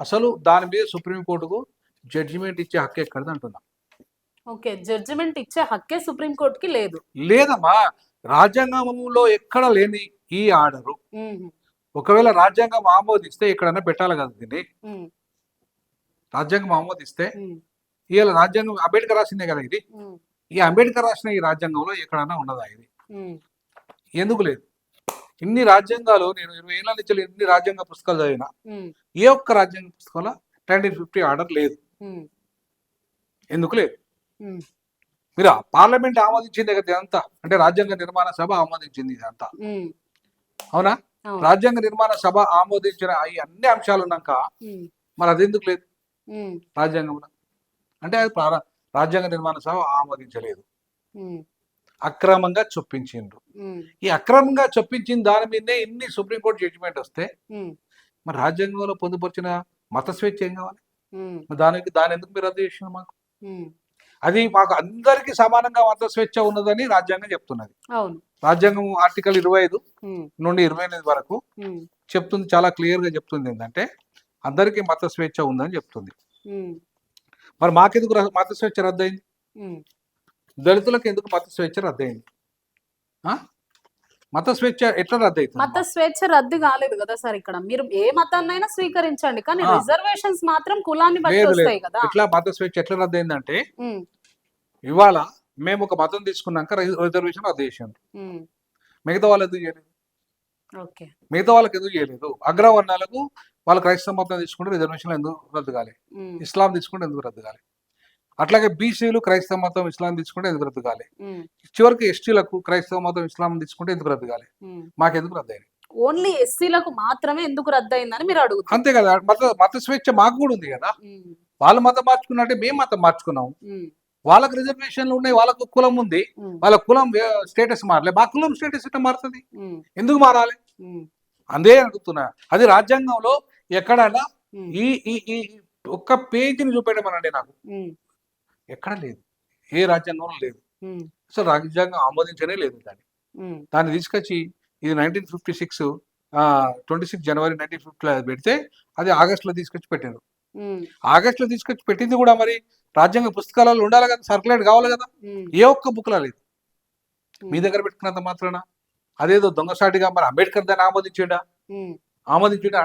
అసలు దాని మీద సుప్రీంకోర్టుకు జడ్జిమెంట్ ఇచ్చే హక్కు ఎక్కడది అంటున్నా. ఓకే, జడ్జిమెంట్ ఇచ్చే హక్కే సుప్రీంకోర్టుకి లేదు. లేదమ్మా, రాజ్యాంగంలో ఎక్కడ లేని ఈ ఆర్డరు ఉమ్, ఒకవేళ రాజ్యాంగం ఆమోదిస్తే ఎక్కడన్నా పెట్టాలి కదా దీన్ని. ఉమ్, రాజ్యాంగం ఆమోదిస్తే ఉమ్, ఇవాళ రాజ్యాంగం అంబేద్కర్ రాసిందే కదా ఇది. ఉమ్, ఈ అంబేద్కర్ రాసిన ఈ రాజ్యాంగంలో ఎక్కడన్నా ఉన్నదా ఇది? ఉమ్, ఎందుకు లేదు? ఇన్ని రాజ్యాంగాలు, నేను 20 ఏళ్ళ నుంచి ఇన్ని రాజ్యాంగ పుస్తకాలు చదివిన, ఉమ్, ఏ ఒక్క రాజ్యాంగ పుస్తకంలో 1950 ఆర్డర్ లేదు. ఉమ్, ఎందుకు లేదు? ఉమ్, మీరు పార్లమెంట్ ఆమోదించింది కదా ఇదంతా, అంటే రాజ్యాంగ నిర్మాణ సభ ఆమోదించింది ఇదంతా, ఉమ్, అవునా? అవును. రాజ్యాంగ నిర్మాణ సభ ఆమోదించిన ఈ అన్ని అంశాలు ఉన్నాక ఉమ్, మరి అది ఎందుకు లేదు ఉమ్, రాజ్యాంగంలో? అంటే అది రాజ్యాంగ నిర్మాణ సభ ఆమోదించలేదు, ఉమ్, అక్రమంగా చొప్పించిండ్రు. ఉమ్, ఈ అక్రమంగా చొప్పించిన దాని మీదే ఇన్ని సుప్రీంకోర్టు జడ్జిమెంట్ వస్తే ఉమ్, మరి రాజ్యాంగంలో పొందుపరిచిన మత స్వేచ్ఛ ఏం కావాలి? ఉమ్, మరి దాని ఎందుకు మీరు రద్దు చేసిన? మాకు ఉమ్, అది మాకు అందరికీ సమానంగా మత స్వేచ్ఛ ఉన్నదని రాజ్యాంగం చెప్తున్నది. అవును. రాజ్యాంగం ఆర్టికల్ 25 ఉమ్, నుండి 28 వరకు ఉమ్, చెప్తుంది, చాలా క్లియర్ గా చెప్తుంది ఏంటంటే అందరికీ మత స్వేచ్ఛ ఉందని చెప్తుంది. ఉమ్, మరి మాకెందుకు మత స్వేచ్ఛ రద్దయింది? ఉమ్, దళితులకు ఎందుకు మత స్వేచ్ఛ రద్దయింది? మత స్వేచ్ఛ ఎట్లా రద్దయితుంది? మత స్వేచ్ఛ రద్దు కాలేదు కదా సార్. ఇక్కడ మీరు ఏ మతాన్నైనా స్వీకరించండి, కానీ రిజర్వేషన్స్ మాత్రం కులాన్ని బట్టి లేదు వస్తాయి కదా. ఇట్లా మత స్వేచ్ఛ ఎట్లా రద్దయిందంటే, ఉమ్, ఇవాళ మేము ఒక మతం తీసుకున్నాక రిజర్వేషన్ రద్దు చేసాం. ఉమ్, మిగతా వాళ్ళు ఎందుకు చేయలేదు? ఓకే. మిగతా వాళ్ళకి ఎందుకు చేయలేదు? అగ్రవర్ణాలకు వాళ్ళు క్రైస్తవ మతం తీసుకుంటే రిజర్వేషన్ ఎందుకు రద్దు కాలే? ఉమ్, ఇస్లాం తీసుకుంటే ఎందుకు రద్దు కాలే? అట్లాగే బీసీలు క్రైస్తవ మతం ఇస్లాం తీసుకుంటే ఎందుకు రద్దు కాలే? ఉమ్, చివరికి ఎస్టీలకు క్రైస్తవ మతం ఇస్లాం తీసుకుంటే ఎందుకు రద్దు కాలే? ఉమ్. మాకెందుకు రద్దు అయింది? ఓన్లీ ఎస్సీలకు మాత్రమే ఎందుకు రద్దు అయిందని మీరు అడుగుతారు. అంతే కదా, మత స్వేచ్ఛ మాకు కూడా ఉంది కదా. ఉమ్, వాళ్ళు మతం మార్చుకున్నట్టే మేము మతం మార్చుకున్నాం. ఉమ్, వాళ్ళకు రిజర్వేషన్లు ఉన్నాయి, వాళ్ళకు కులం ఉంది, ఉమ్, వాళ్ళ కులం స్టేటస్ మారలే, మా కులం స్టేటస్ ఎట్లా మారుతుంది? ఉమ్, ఎందుకు మారాలి? ఉమ్, అదే అడుగుతున్నా. అది రాజ్యాంగంలో ఎక్కడైనా ఉమ్, ఈ ఈ ఈ ఒక్క పేజీని చూపెట్టమనండి నాకు. ఉమ్, ఎక్కడ లేదు, ఏ రాజ్యాంగంలో లేదు. ఉమ్, అసలు రాజ్యాంగం ఆమోదించనే లేదు ఉమ్, దాన్ని తీసుకొచ్చి ఇది 1956 26 జనవరి 1950 పెడితే అది ఆగస్టులో తీసుకొచ్చి పెట్టారు. ఉమ్, ఆగస్టులో తీసుకొచ్చి పెట్టింది కూడా మరి రాజ్యాంగ పుస్తకాలలో ఉండాలి కదా, సర్క్యులేట్ కావాలి కదా. ఉమ్, ఏ ఒక్క బుక్లా లేదు. మీ దగ్గర పెట్టుకున్నంత మాత్రాన అదేదో దొంగసాటిగా మరి అంబేద్కర్ దాన్ని ఆమోదించాడా ఉమ్,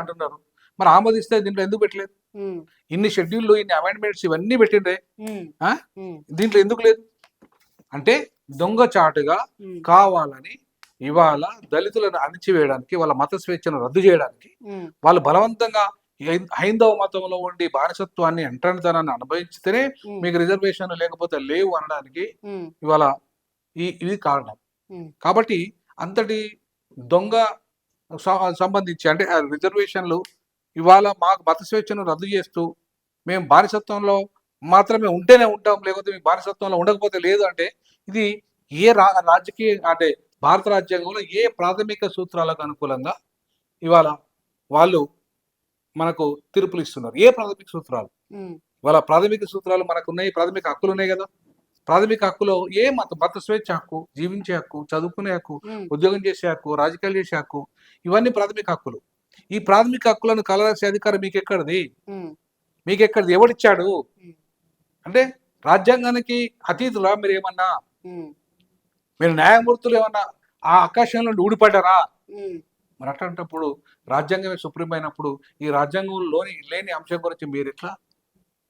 అంటున్నారు. మరి ఆమోదిస్తే దీంట్లో ఎందుకు పెట్టలేదు? ఉమ్, ఇన్ని షెడ్యూళ్ళు, ఇన్ని అమెండ్మెంట్స్ ఇవన్నీ పెట్టిండ్రే, ఉమ్, ఉమ్, దీంట్లో ఎందుకు లేదు? అంటే దొంగచాటుగా ఉమ్, కావాలని ఇవాళ దళితులను అణిచివేయడానికి, వాళ్ళ మత స్వేచ్ఛను రద్దు చేయడానికి ఉమ్, వాళ్ళు బలవంతంగా హైందవ మతంలో ఉండి బానిసత్వాన్ని ఎంటనితనాన్ని అనుభవించితేనే ఉమ్, మీకు రిజర్వేషన్లు లేకపోతే లేవు అనడానికి ఉమ్, ఇవాళ ఇది కారణం. ఉమ్, కాబట్టి అంతటి దొంగ సంబంధించి అంటే ఆ రిజర్వేషన్లు ఇవాళ మాకు మత స్వేచ్ఛను రద్దు చేస్తూ మేము బానిసత్వంలో మాత్రమే ఉంటేనే ఉంటాం, లేకపోతే మీ బానిసత్వంలో ఉండకపోతే లేదు అంటే ఇది ఏ రాజకీయ అంటే భారత రాజ్యాంగంలో ఏ ప్రాథమిక సూత్రాలకు అనుకూలంగా ఇవాళ వాళ్ళు మనకు తీర్పులు ఇస్తున్నారు? ఏ ప్రాథమిక సూత్రాలు? ఉమ్, ఇవాళ ప్రాథమిక సూత్రాలు మనకు ఉన్నాయి, ప్రాథమిక హక్కులు ఉన్నాయి కదా. ప్రాథమిక హక్కులో ఏ మత స్వేచ్ఛ హక్కు, జీవించే హక్కు, చదువుకునే హక్కు, ఉమ్, ఉద్యోగం చేసే హక్కు, రాజకీయాలు చేసే హక్కు, ఇవన్నీ ప్రాథమిక హక్కులు. ఈ ప్రాథమిక హక్కులను కలరాసే అధికారం మీకెక్కడిది? ఉమ్, మీకెక్కడిది? ఎవడిచ్చాడు? ఉమ్, అంటే రాజ్యాంగానికి అతీతులా మీరు? ఏమన్నా ఉమ్, మీరు న్యాయమూర్తులు ఏమన్నా ఆ ఆకాశం నుండి ఊడిపడ్డారా? ఉమ్, మరి అట్లాంటప్పుడు రాజ్యాంగమే సుప్రీం అయినప్పుడు ఈ రాజ్యాంగంలోని లేని అంశం గురించి మీరు ఎట్లా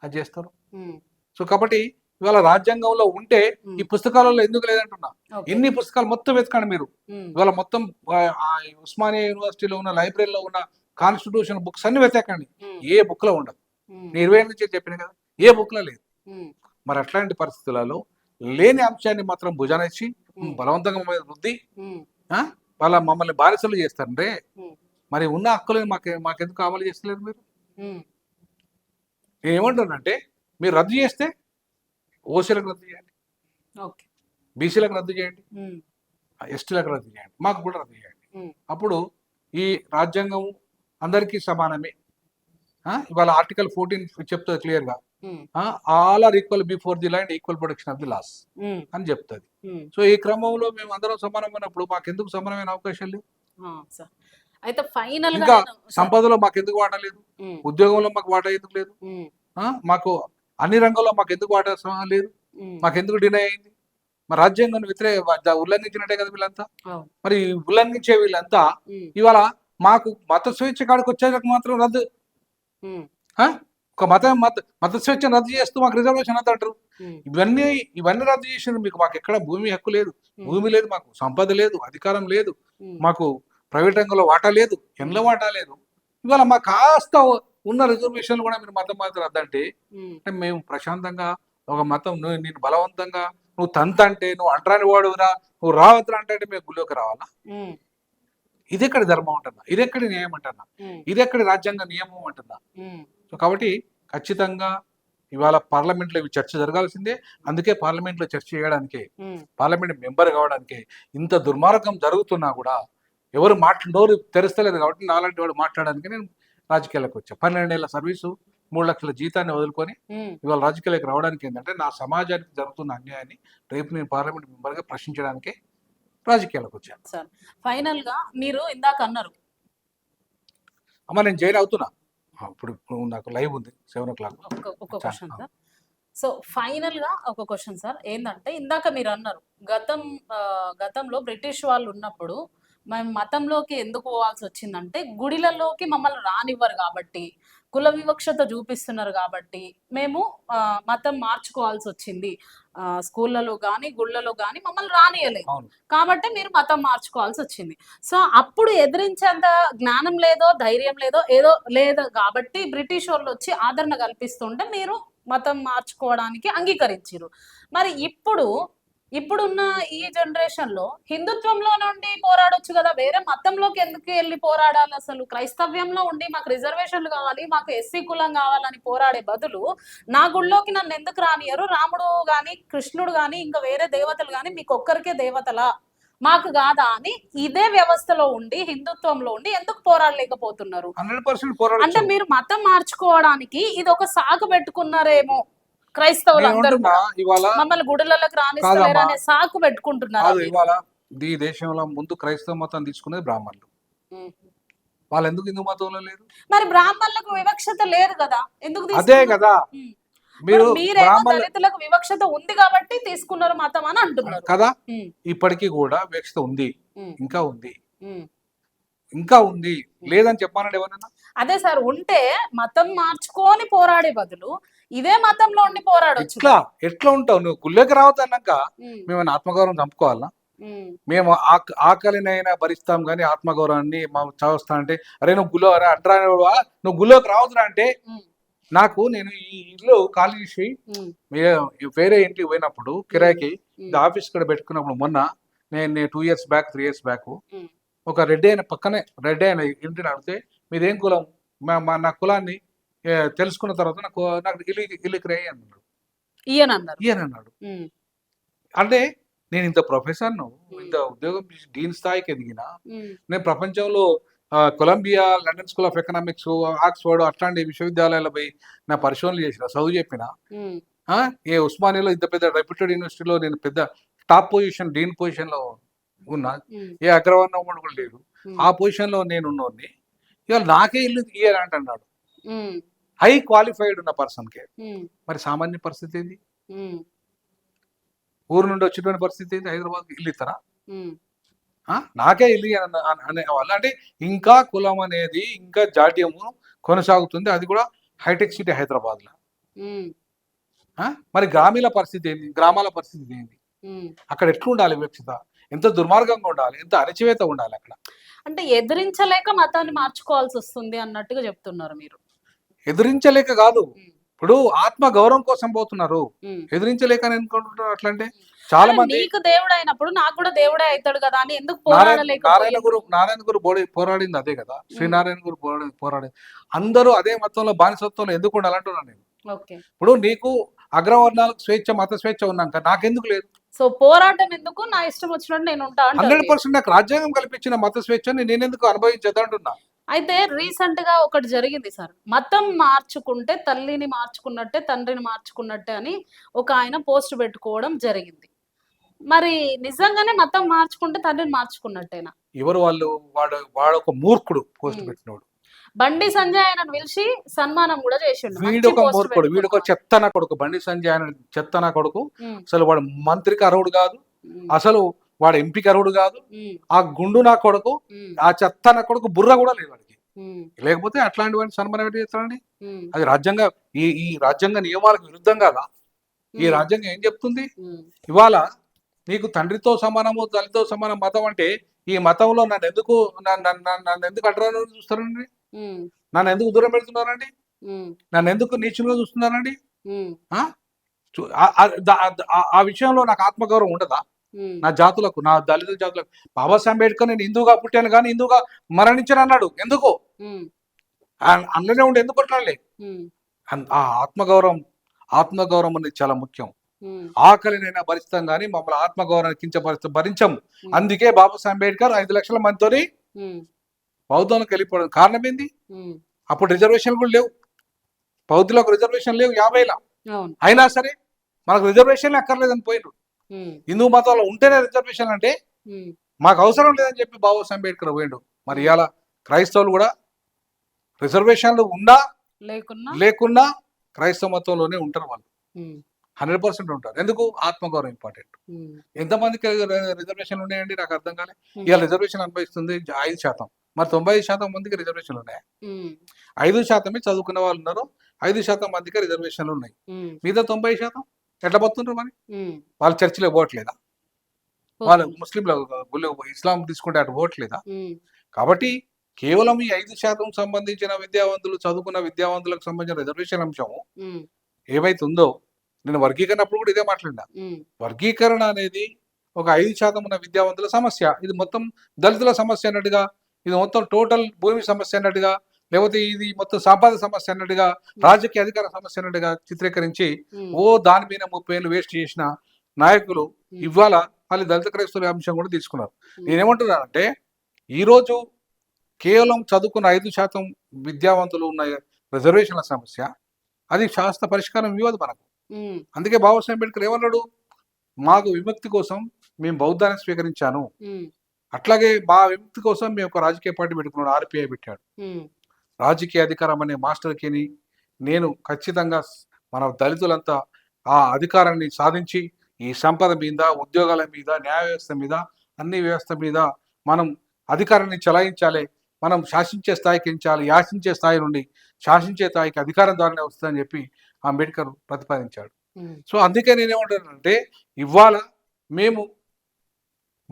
అది చేస్తారు? ఉమ్, సో కాబట్టి ఇవాళ రాజ్యాంగంలో ఉంటే ఈ పుస్తకాలలో ఎందుకు లేదంటున్నా. ఓకే. ఎన్ని పుస్తకాలు మొత్తం వెతకండి మీరు. ఉమ్, ఇవాళ మొత్తం ఆ ఉస్మానియా యూనివర్సిటీలో ఉన్న లైబ్రరీలో ఉన్న కాన్స్టిట్యూషన్ బుక్స్ అన్ని వెతకండి, ఉమ్, ఏ బుక్ లో ఉండదు. ఉమ్, నేను 20 నుంచి చెప్పిన కదా, ఏ బుక్ లో లేదు. ఉమ్, మరి అట్లాంటి పరిస్థితులలో లేని అంశాన్ని మాత్రం భుజానిచ్చి ఉమ్, బలవంతంగా మీద రుద్ది ఉమ్, వాళ్ళ మమ్మల్ని బానిసలు చేస్తారంటే ఉమ్, మరి ఉన్న హక్కులను మాకెందుకు అమలు చేస్తలేరు మీరు? ఉమ్, నేను ఏమంటున్నానంటే మీరు రద్దు చేస్తే ఓసీలకు రద్దు చేయండి, ఓకే. బీసీలకు రద్దు చేయండి, ఉమ్, ఎస్టీలకు రద్దు చేయండి, మాకు కూడా రద్దు చేయండి. ఉమ్, అప్పుడు ఈ రాజ్యాంగం అందరికీ సమానమే. ఇవాళ ఆర్టికల్ 14 చెప్తుంది క్లియర్గా, um, all are equal before the ల్యాండ్, equal protection of the laws um, అని చెప్తుంది. ఉమ్. సో ఈ క్రమంలో మేము అందరం సమానమైనప్పుడు మాకెందుకు సమానమైన అవకాశాలు లేవు? సార్ అయితే ఫైనల్ గా ఇంకా నేను సార్, సంపదలో మాకెందుకు వాటా లేదు? ఉమ్, ఉద్యోగంలో మాకు వాటా ఎందుకు లేదు? ఉమ్, మాకు అన్ని రంగాల్లో మాకు ఎందుకు వాటా లేదు? ఉమ్, మాకెందుకు డినై అయింది? మరి రాజ్యాంగాన్ని ఉల్లంఘించినట్టే కదా వీళ్ళంతా. అవును. మరి ఉల్లంఘించే వీళ్ళంతా ఉమ్, ఇవాళ మాకు మత స్వేచ్ఛ కాడికి వచ్చేదాకా మాత్రం రద్దు. ఉమ్, ఒక మత స్వేచ్ఛను రద్దు చేస్తూ మాకు రిజర్వేషన్ అంత అంటారు. ఉమ్, ఇవన్నీ రద్దు చేసిన మాకు ఎక్కడ భూమి హక్కు లేదు, భూమి లేదు, మాకు సంపద లేదు, అధికారం లేదు, ఉమ్, మాకు ప్రైవేట్ రంగంలో వాటా లేదు, ఎండ్ల వాటా లేదు. ఇవాళ మాకు కాస్త ఉన్న రిజర్వేషన్లు కూడా మీరు మతం మాత్రం రద్దంటే ఉమ్, అంటే మేము ప్రశాంతంగా ఒక మతం నేను బలవంతంగా నువ్వు తంతంటే నువ్వు అంటరాని వాడురా, నువ్వు రావద్దురా అంటే మేము గుళ్ళోకి రావాలా? ఉమ్, ఇది ఎక్కడి ధర్మం అంటున్నా, ఇది ఎక్కడి న్యాయం అంటున్నా, ఉమ్, ఇది ఎక్కడి రాజ్యాంగ నియమం అంటున్నా. ఉమ్, సో కాబట్టి ఖచ్చితంగా ఇవాళ పార్లమెంట్లో ఇవి చర్చ జరగాల్సిందే. అందుకే పార్లమెంట్లో చర్చ చేయడానికే, ఉమ్, పార్లమెంట్ మెంబర్ కావడానికే ఇంత దుర్మార్గం జరుగుతున్నా కూడా ఎవరు నోరు తెరుస్తలేదు. కాబట్టి నాలాంటి వాడు మాట్లాడడానికి నేను రాజకీయాలకు వచ్చా. 12 ఏళ్ల సర్వీసు, 3 లక్షల జీతాన్ని వదులుకొని ఉమ్. ఇవాళ రాజకీయాలకు రావడానికి ఏంటంటే నా సమాజానికి జరుగుతున్న అన్యాయాన్ని రేపు నేను పార్లమెంట్ మెంబర్గా ప్రశ్నించడానికే రాజకీయాలకు వచ్చాను. సార్ ఫైనల్ గా మీరు ఇందాక అన్నారు, అమ్మ నేను జైలు అవుతున్నా, ఇప్పుడు నాకు లైవ్ ఉంది 7 o'clock. ఒక క్వశ్చన్ సార్. సో ఫైనల్ గా ఒక క్వశ్చన్ సార్, ఏంటంటే ఇందాక మీరు అన్నారు గతంలో బ్రిటిష్ వాళ్ళు ఉన్నప్పుడు మేము మతంలోకి ఎందుకు పోవాల్సి వచ్చిందంటే గుడిలలోకి మమ్మల్ని రానివ్వరు కాబట్టి, కుల వివక్షత చూపిస్తున్నారు కాబట్టి మేము మతం మార్చుకోవాల్సి వచ్చింది. స్కూళ్ళలో కానీ గుళ్ళలో కానీ మమ్మల్ని రానియలేదు అవును. కాబట్టి మీరు మతం మార్చుకోవాల్సి వచ్చింది. సో అప్పుడు ఎదిరించేంత జ్ఞానం లేదో ధైర్యం లేదో ఏదో లేదు కాబట్టి బ్రిటిష్ వాళ్ళు వచ్చి ఆదరణ కల్పిస్తుంటే మీరు మతం మార్చుకోవడానికి అంగీకరించారు. మరి ఇప్పుడున్న ఈ జనరేషన్ లో హిందుత్వంలో నుండి పోరాడొచ్చు కదా, వేరే మతంలోకి ఎందుకు వెళ్ళి పోరాడాలి? అసలు క్రైస్తవ్యంలో ఉండి మాకు రిజర్వేషన్లు కావాలి, మాకు ఎస్సీ కులం కావాలని పోరాడే బదులు నా గుళ్ళోకి నన్ను ఎందుకు రానియరు? రాముడు గాని కృష్ణుడు గాని ఇంకా వేరే దేవతలు గాని మీకు ఒక్కరికే దేవతలా, మాకు కాదా అని ఇదే వ్యవస్థలో ఉండి హిందుత్వంలో ఉండి ఎందుకు పోరాడలేకపోతున్నారు? 100% పోరాడొచ్చు. అంటే మీరు మతం మార్చుకోవడానికి ఇది ఒక సాగు పెట్టుకున్నారేమో, క్రైస్తవులు అందరూ ఇవాళ మమ్మల్ని గుడులలోకి రానిస్తలేరు అనే సాకు పెట్టుకుంటున్నారు. ఇవాళ ఈ దేశంలో ముందు క్రైస్తవ మతం తీసుకునేది బ్రాహ్మణులు. వాళ్ళు ఎందుకు హిందూ మతంలో లేరు? మరి బ్రాహ్మణులకు వివక్షత లేదు కదా, ఎందుకు అదే కదా మీరు దళితులకు వివక్షత ఉంది కాబట్టి తీసుకున్నారు మతం అని అంటున్నారు కదా. ఇప్పటికీ కూడా వివక్షత ఉంది, ఇంకా ఉంది లేదని చెప్పానండి ఎవరన్నా? అదే సార్, ఉంటే మతం మార్చుకొని పోరాడే బదులు ఇదే మతంలో ఉండి పోరాడొచ్చు. ఎట్లా ఉంటావు నువ్వు? గుళ్ళకి రావద్దన్నాక మేము ఆత్మగౌరవం చంపుకోవాలా? మేము ఆకలినైనా భరిస్తాం కానీ ఆత్మగౌరవాన్ని మా చదువుస్తా అంటే అరే నువ్వు గులో అరే అంటరా నువ్వు గులోకి రావద్దురా అంటే నాకు నేను ఈ ఇల్లు ఖాళీ చేసి వేరే ఇంటికి పోయినప్పుడు కిరాయికి ఆఫీస్ కూడా పెట్టుకున్నప్పుడు మొన్న నేను 2 years బ్యాక్ 3 years బ్యాక్ ఒక రెడ్డి అయిన పక్కనే రెడ్డి అయిన ఇంటిని అడిగితే మీదేం కులం నా కులాన్ని తెలుసుకున్న తర్వాత నాకు ఇల్లు కిరాయి అన్నాడు. ఈయనన్నాడు. అంటే నేను ఇంత ప్రొఫెసర్ ఇంత ఉద్యోగం డీన్ స్థాయికి ఎదిగినా నేను ప్రపంచంలో Columbia, London School of Economics, Oxford అట్లాంటి విశ్వవిద్యాలయాలు పోయి నా పరిశోధనలు చేసిన, చదువు చెప్పిన, ఏ ఉస్మానియాలో ఇంత పెద్ద రెప్యూటెడ్ యూనివర్సిటీలో నేను పెద్ద టాప్ పొజిషన్ డీన్ పొజిషన్ లో ఉన్నా, ఏ అగ్రవర్ణం కూడా లేడు, ఆ పొజిషన్ లో నేను ఉన్నోడిని ఇవాళ నాకే ఇల్లు ఇయ్యాలంట అన్నాడు. హై క్వాలిఫైడ్ ఉన్న పర్సన్ కే. మరి సామాన్య పరిస్థితి ఏంది? ఊరు నుండి వచ్చిన పరిస్థితి ఏంది? హైదరాబాద్ ఇల్లు ఇస్తారా? నాకే ఇల్లు అనేవాళ్ళు. అంటే ఇంకా కులం అనేది ఇంకా జాడ్యము కొనసాగుతుంది, అది కూడా హైటెక్ సిటీ హైదరాబాద్ లో. మరి గ్రామీణ పరిస్థితి ఏంది? గ్రామాల పరిస్థితి ఏంది? అక్కడ ఎట్లా ఉండాలి వివక్షత? ఎంత దుర్మార్గంగా ఉండాలి, ఎంత అణచివేత ఉండాలి అక్కడ. అంటే ఎదిరించలేక మతాన్ని మార్చుకోవాల్సి వస్తుంది అన్నట్టుగా చెప్తున్నారు మీరు. ఎదిరించలేక కాదు, ఇప్పుడు ఆత్మ గౌరవం కోసం పోతున్నారు, ఎదిరించలేక అనుకుంటున్నారు. అట్లంటే చాలా మంది నీకు దేవుడు అయినప్పుడు నాకు కూడా దేవుడే అవుతాడు కదా అని ఎందుకు నారాయణ గురు పోరాడింది అదే కదా. శ్రీనారాయణ గురు పోరాడింది. అందరూ అదే మతంలో బానిసత్వంలో ఎందుకు ఉండాలంటున్నాను నేను. ఇప్పుడు నీకు అగ్రవర్ణాలకు స్వేచ్ఛ, మత స్వేచ్ఛ ఉన్నాక నాకెందుకు లేదు? సో పోరాటం ఎందుకు? నా ఇష్టం వచ్చినట్టు నేను ఉంటా. 100% నాకు రాజ్యాంగం కల్పించిన మత స్వేచ్ఛని నేనెందుకు అనుభవించదంటున్నా. అయితే రీసెంట్ గా ఒకటి జరిగింది సార్, మతం మార్చుకుంటే తల్లిని మార్చుకున్నట్టే తండ్రిని మార్చుకున్నట్టే అని ఒక ఆయన పోస్ట్ పెట్టుకోవడం జరిగింది. మరి నిజంగానే మతం మార్చుకుంటే తండ్రిని మార్చుకున్నట్టేనా? ఎవరు వాళ్ళు? వాడు ఒక మూర్ఖుడు పోస్ట్ పెట్టినోడు. బండి సంజయ్ ఆయన పిలిచి సన్మానం కూడా చేసిండు. వీడొక మూర్ఖుడు, వీడొక చెత్తన కొడుకు. బండి సంజయ్ ఆయన చెత్తన కొడుకు. అసలు వాడు మంత్రికి అర్హుడు కాదు, అసలు వాడు ఎంపీకి అర్హుడు కాదు. ఆ గుండు నా కొడుకు, ఆ చెత్త నా కొడుకు బుర్ర కూడా లేదు వాడికి. లేకపోతే అట్లాంటి వాడిని సన్మానం ఏంటి చేస్తారండి? అది రాజ్యాంగ ఈ రాజ్యాంగ నియమాలకు విరుద్ధం కాదా? ఈ రాజ్యాంగం ఏం చెప్తుంది? ఇవాళ నీకు తండ్రితో సమానము, తల్లితో సమానం మతం అంటే ఈ మతంలో నన్ను ఎందుకు అడ్రాను చూస్తారండి? నన్ను ఎందుకు దూరం పెడుతున్నారండి? నన్ను ఎందుకు నీచులుగా చూస్తున్నారండి? ఆ విషయంలో నాకు ఆత్మగౌరవం ఉండదా? నా జాతులకు, నా దళిత జాతులకు. బాబాసాహెబ్ అంబేద్కర్ నేను హిందూగా పుట్టాను కానీ హిందూగా మరణించను అన్నాడు. ఎందుకు? అందులోనే ఉండి ఎందుకు కొట్టాలి? ఆ ఆత్మగౌరవం అనేది చాలా ముఖ్యం. ఆకలినైనా భరిస్తాం కానీ మమ్మల్ని ఆత్మగౌరవాన్ని కించపరిస్తే భరించం. అందుకే బాబాసాహెబ్ అంబేద్కర్ 5 లక్షల మందితోని బౌద్ధంలోకి వెళ్ళిపోవడం కారణం ఏంది? అప్పుడు రిజర్వేషన్ కూడా లేవు, బౌద్ధులకు రిజర్వేషన్ లేవు 50ల. అయినా సరే మనకు రిజర్వేషన్ అక్కర్లేదని పోయినారు. హిందూ మతంలో ఉంటేనే రిజర్వేషన్ అంటే మాకు అవసరం లేదని చెప్పి బాబాసాహెబ్ అంబేద్కర్ పోయిండు. మరి ఇవాళ క్రైస్తవులు కూడా రిజర్వేషన్లు ఉన్నా లేకున్నా క్రైస్తవ మతంలోనే ఉంటారు. వాళ్ళు 100% ఉంటారు. ఎందుకు? ఆత్మగౌరవం ఇంపార్టెంట్. ఎంతమందికి రిజర్వేషన్లు ఉన్నాయండి? నాకు అర్థం కాలే. ఇవాళ రిజర్వేషన్ అనుభవిస్తుంది 5%. మరి 95% మందికి రిజర్వేషన్లు ఉన్నాయా? 5% చదువుకున్న వాళ్ళు ఉన్నారు, 5% మందికి రిజర్వేషన్లు ఉన్నాయి. మిగతా 90% ఎట్లా పోతుంటారు? మరి వాళ్ళు చర్చిలో పోవట్లేదా? వాళ్ళు ముస్లింలు ఇస్లాం తీసుకుంటే అటు పోవట్లేదా? కాబట్టి కేవలం ఈ 5% సంబంధించిన విద్యావంతులు, చదువుకున్న విద్యావంతులకు సంబంధించిన రిజర్వేషన్ అంశం ఏమైతుందో నేను వర్గీకరణ అప్పుడు కూడా ఇదే మాట్లాడినా. వర్గీకరణ అనేది ఒక 5% ఉన్న విద్యావంతుల సమస్య, ఇది మొత్తం దళితుల సమస్య అన్నట్టుగా, ఇది మొత్తం టోటల్ భూమి సమస్య అన్నట్టుగా, లేకపోతే ఇది మొత్తం సంపద సమస్య అన్నట్టుగా, రాజకీయ అధికార సమస్య అన్నట్టుగా చిత్రీకరించి దాని మీద 30 ఏళ్ళు వేస్ట్ చేసిన నాయకులు ఇవాళ మళ్ళీ దళిత క్రైస్తవుల అంశం కూడా తీసుకున్నారు. నేనేమంటున్నానంటే ఈరోజు కేవలం చదువుకున్న 5% విద్యావంతులు ఉన్న రిజర్వేషన్ల సమస్య అది శాస్త్ర పరిష్కారం ఇవ్వదు మనకు. అందుకే బాబాసాహెబ్ అంబేద్కర్ ఏమన్నాడు? మాకు విముక్తి కోసం మేము బౌద్ధాన్ని స్వీకరించాను, అట్లాగే మా విముక్తి కోసం మేము ఒక రాజకీయ పార్టీ పెట్టుకున్నాడు, ఆర్పిఐ పెట్టాడు. రాజకీయ అధికారం అనే మాస్టర్ కీని నేను ఖచ్చితంగా మన దళితులంతా ఆ అధికారాన్ని సాధించి ఈ సంపద మీద, ఉద్యోగాల మీద, న్యాయ వ్యవస్థ మీద, అన్ని వ్యవస్థ మీద మనం అధికారాన్ని చలాయించాలి. మనం శాసించే స్థాయికి ఎంచాలి, యాసించే స్థాయి నుండి శాసించే స్థాయికి అధికారం ద్వారానే వస్తుందని చెప్పి అంబేద్కర్ ప్రతిపాదించాడు. సో అందుకే నేనేమంటానంటే ఇవాళ మేము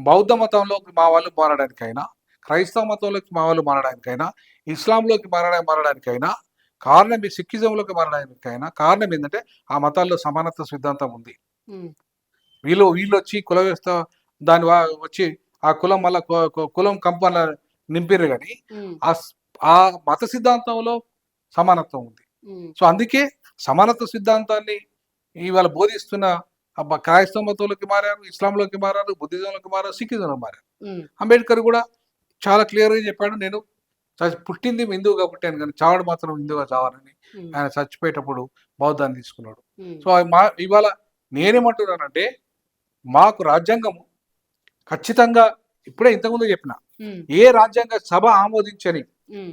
బౌద్ధ మతంలోకి మా వాళ్ళు మారడానికైనా, క్రైస్తవ మతంలోకి మా వాళ్ళు మారడానికైనా, ఇస్లాంలోకి మారడానికైనా, కారణం ఈ సిక్కిజంలోకి మారడానికైనా కారణం ఏంటంటే ఆ మతాల్లో సమానత్వ సిద్ధాంతం ఉంది. ఉమ్, వీళ్ళు వచ్చి కుల వ్యవస్థ వచ్చి ఆ కులం వల్ల కులం కంపన నింపిరు కానీ ఉమ్, ఆ ఆ మత సిద్ధాంతంలో సమానత్వం ఉంది. ఉమ్, సో అందుకే సమానత్వ సిద్ధాంతాన్ని ఇవాళ బోధిస్తున్న క్రైస్తవ మతంలోకి మారారు, ఇస్లాంలోకి మారారు, బుద్ధిజంలోకి మారారు, సిక్కిజంలో మారారు. ఉమ్, అంబేద్కర్ కూడా చాలా క్లియర్గా చెప్పాడు, నేను పుట్టింది హిందువుగా పుట్టాను కానీ చావడు మాత్రం హిందువుగా చావాలని. ఉమ్, ఆయన చచ్చిపోయేటప్పుడు బౌద్ధాన్ని తీసుకున్నాడు. ఉమ్, సో ఇవాళ నేనేమంటున్నానంటే మాకు రాజ్యాంగము ఖచ్చితంగా ఇప్పుడే ఇంతకుముందు చెప్పిన ఉమ్, ఏ రాజ్యాంగ సభ ఆమోదించని ఉమ్, ఉమ్,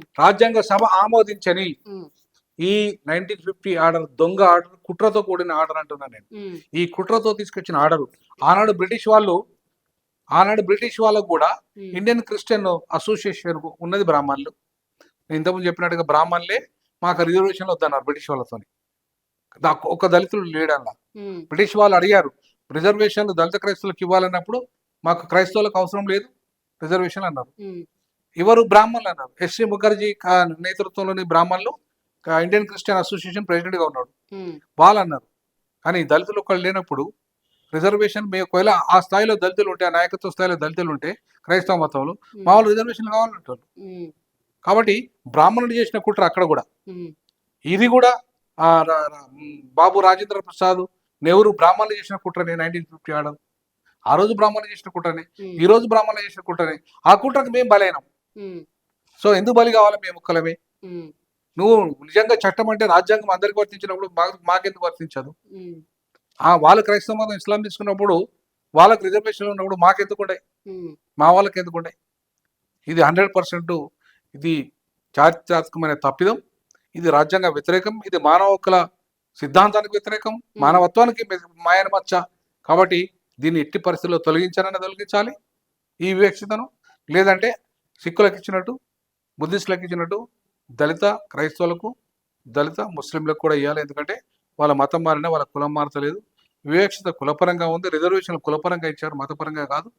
ఉమ్, ఈ 1950 ఆర్డర్ దొంగ ఆర్డర్, కుట్రతో కూడిన ఆర్డర్ అంటున్నాను నేను. ఉమ్, ఈ కుట్రతో తీసుకొచ్చిన ఆర్డర్ ఆనాడు బ్రిటిష్ వాళ్ళకు కూడా ఉమ్, ఇండియన్ క్రిస్టియన్ అసోసియేషన్ ఉన్నది బ్రాహ్మణులు. నేను ఇంతకుముందు చెప్పినట్టుగా బ్రాహ్మణులే మాకు రిజర్వేషన్లు వద్దన్నారు బ్రిటిష్ వాళ్ళతో. ఒక దళితులు లేడల్లా. ఉమ్, బ్రిటిష్ వాళ్ళు అడిగారు రిజర్వేషన్లు దళిత క్రైస్తవులకు ఇవ్వాలన్నప్పుడు మాకు క్రైస్తవులకు అవసరం లేదు రిజర్వేషన్ అన్నారు. ఉమ్, ఎవరు బ్రాహ్మణులు అన్నారు. ఎస్సీ ముఖర్జీ నేతృత్వంలోని బ్రాహ్మణులు ఇండియన్ క్రిస్టియన్ అసోసియేషన్ ప్రెసిడెంట్గా ఉన్నాడు. ఉమ్, వాళ్ళు అన్నారు. కానీ దళితులు ఒకళ్ళు లేనప్పుడు రిజర్వేషన్ ఒకవేళ ఆ స్థాయిలో దళితులు ఉంటే, ఆ నాయకత్వ స్థాయిలో దళితులు ఉంటే క్రైస్తవ మతంలో మా వాళ్ళు రిజర్వేషన్ కావాలంటారు. ఉమ్, కాబట్టి బ్రాహ్మణుడు చేసిన కుట్ర అక్కడ కూడా. ఉమ్, ఇది కూడా బాబు రాజేంద్ర ప్రసాద్ నెహ్రూ బ్రాహ్మణులు చేసిన కుట్రనే 1950 ఆర్డర్. ఆ రోజు బ్రాహ్మణులు చేసిన కుట్రనే, ఈ రోజు బ్రాహ్మణులు చేసిన కుట్రనే. ఆ కుట్రకు మేము బలైనాం. ఉమ్, సో ఎందుకు బలి కావాలి మేము ఒక్కలమే? ఉమ్, నువ్వు నిజంగా చట్టం అంటే రాజ్యాంగం అందరికి వర్తించినప్పుడు మాకెందుకు వర్తించదు? ఉమ్, వాళ్ళు క్రైస్తవ మతం ఇస్లాం తీసుకున్నప్పుడు వాళ్ళకి రిజర్వేషన్లు ఉన్నప్పుడు మాకెందుకు ఉంటాయి, ఉమ్, మా వాళ్ళకి ఎందుకు ఉంటాయి? ఇది 100% ఇది చారిత్రాత్మకమైన తప్పిదం. ఇది రాజ్యాంగ వ్యతిరేకం. ఇది మానవ హక్కుల సిద్ధాంతానికి వ్యతిరేకం, మానవత్వానికి మాయన మచ్చ. కాబట్టి దీన్ని ఎట్టి పరిస్థితుల్లో తొలగించాలి ఈ వివక్షతను. లేదంటే సిక్కులకు ఇచ్చినట్టు, బుద్ధిస్టులకు ఇచ్చినట్టు దళిత క్రైస్తవులకు, దళిత ముస్లింలకు కూడా ఇవ్వాలి. ఎందుకంటే వాళ్ళ మతం మారినా వాళ్ళ కులం మారతలేదు. వివక్షత కులపరంగా ఉంది. రిజర్వేషన్లు కులపరంగా ఇచ్చారు, మతపరంగా కాదు.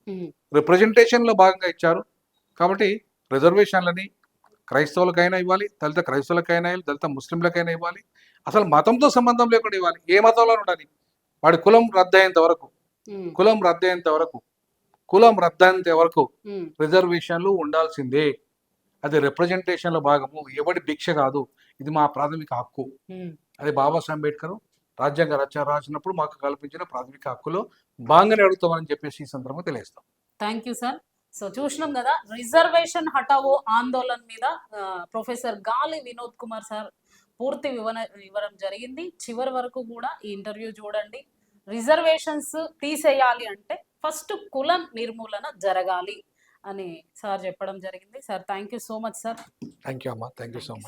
రిప్రజెంటేషన్లో భాగంగా ఇచ్చారు. కాబట్టి రిజర్వేషన్లని క్రైస్తవులకైనా ఇవ్వాలి, దళిత క్రైస్తవులకైనా ఇవ్వాలి, దళిత ముస్లింలకైనా ఇవ్వాలి. అసలు మతంతో సంబంధం లేకుండా ఇవ్వాలి. ఏ మతంలో ఉండాలి, వాడి కులం రద్దయ్యేంత వరకు రిజర్వేషన్లు ఉండాల్సిందే. అది రిప్రజెంటేషన్లో భాగము, ఎవడి భిక్ష కాదు. ఇది మా ప్రాథమిక హక్కు. అది బాబాసాహెబ్ అంబేద్కర్ రాజ్యాంగ రచన రాసినప్పుడు మాకు కల్పించిన ప్రాథమిక హక్కులో భాగంగానే అడుగుతామని చెప్పేసి ఈ సందర్భంగా తెలియస్తాం. Thank you sir. సో చూసినాం కదా, రిజర్వేషన్ హటావో ఆందోళన మీద ప్రొఫెసర్ గాలి వినోద్ కుమార్ సార్ పూర్తి ఇవ్వడం జరిగింది. చివరి వరకు కూడా ఈ ఇంటర్వ్యూ చూడండి. రిజర్వేషన్స్ తీసేయాలి అంటే ఫస్ట్ కుల నిర్మూలన జరగాలి అని సార్ చెప్పడం జరిగింది. Sir thank you so much sir. Thank you అమ్మా, థ్యాంక్ యూ సో మచ్.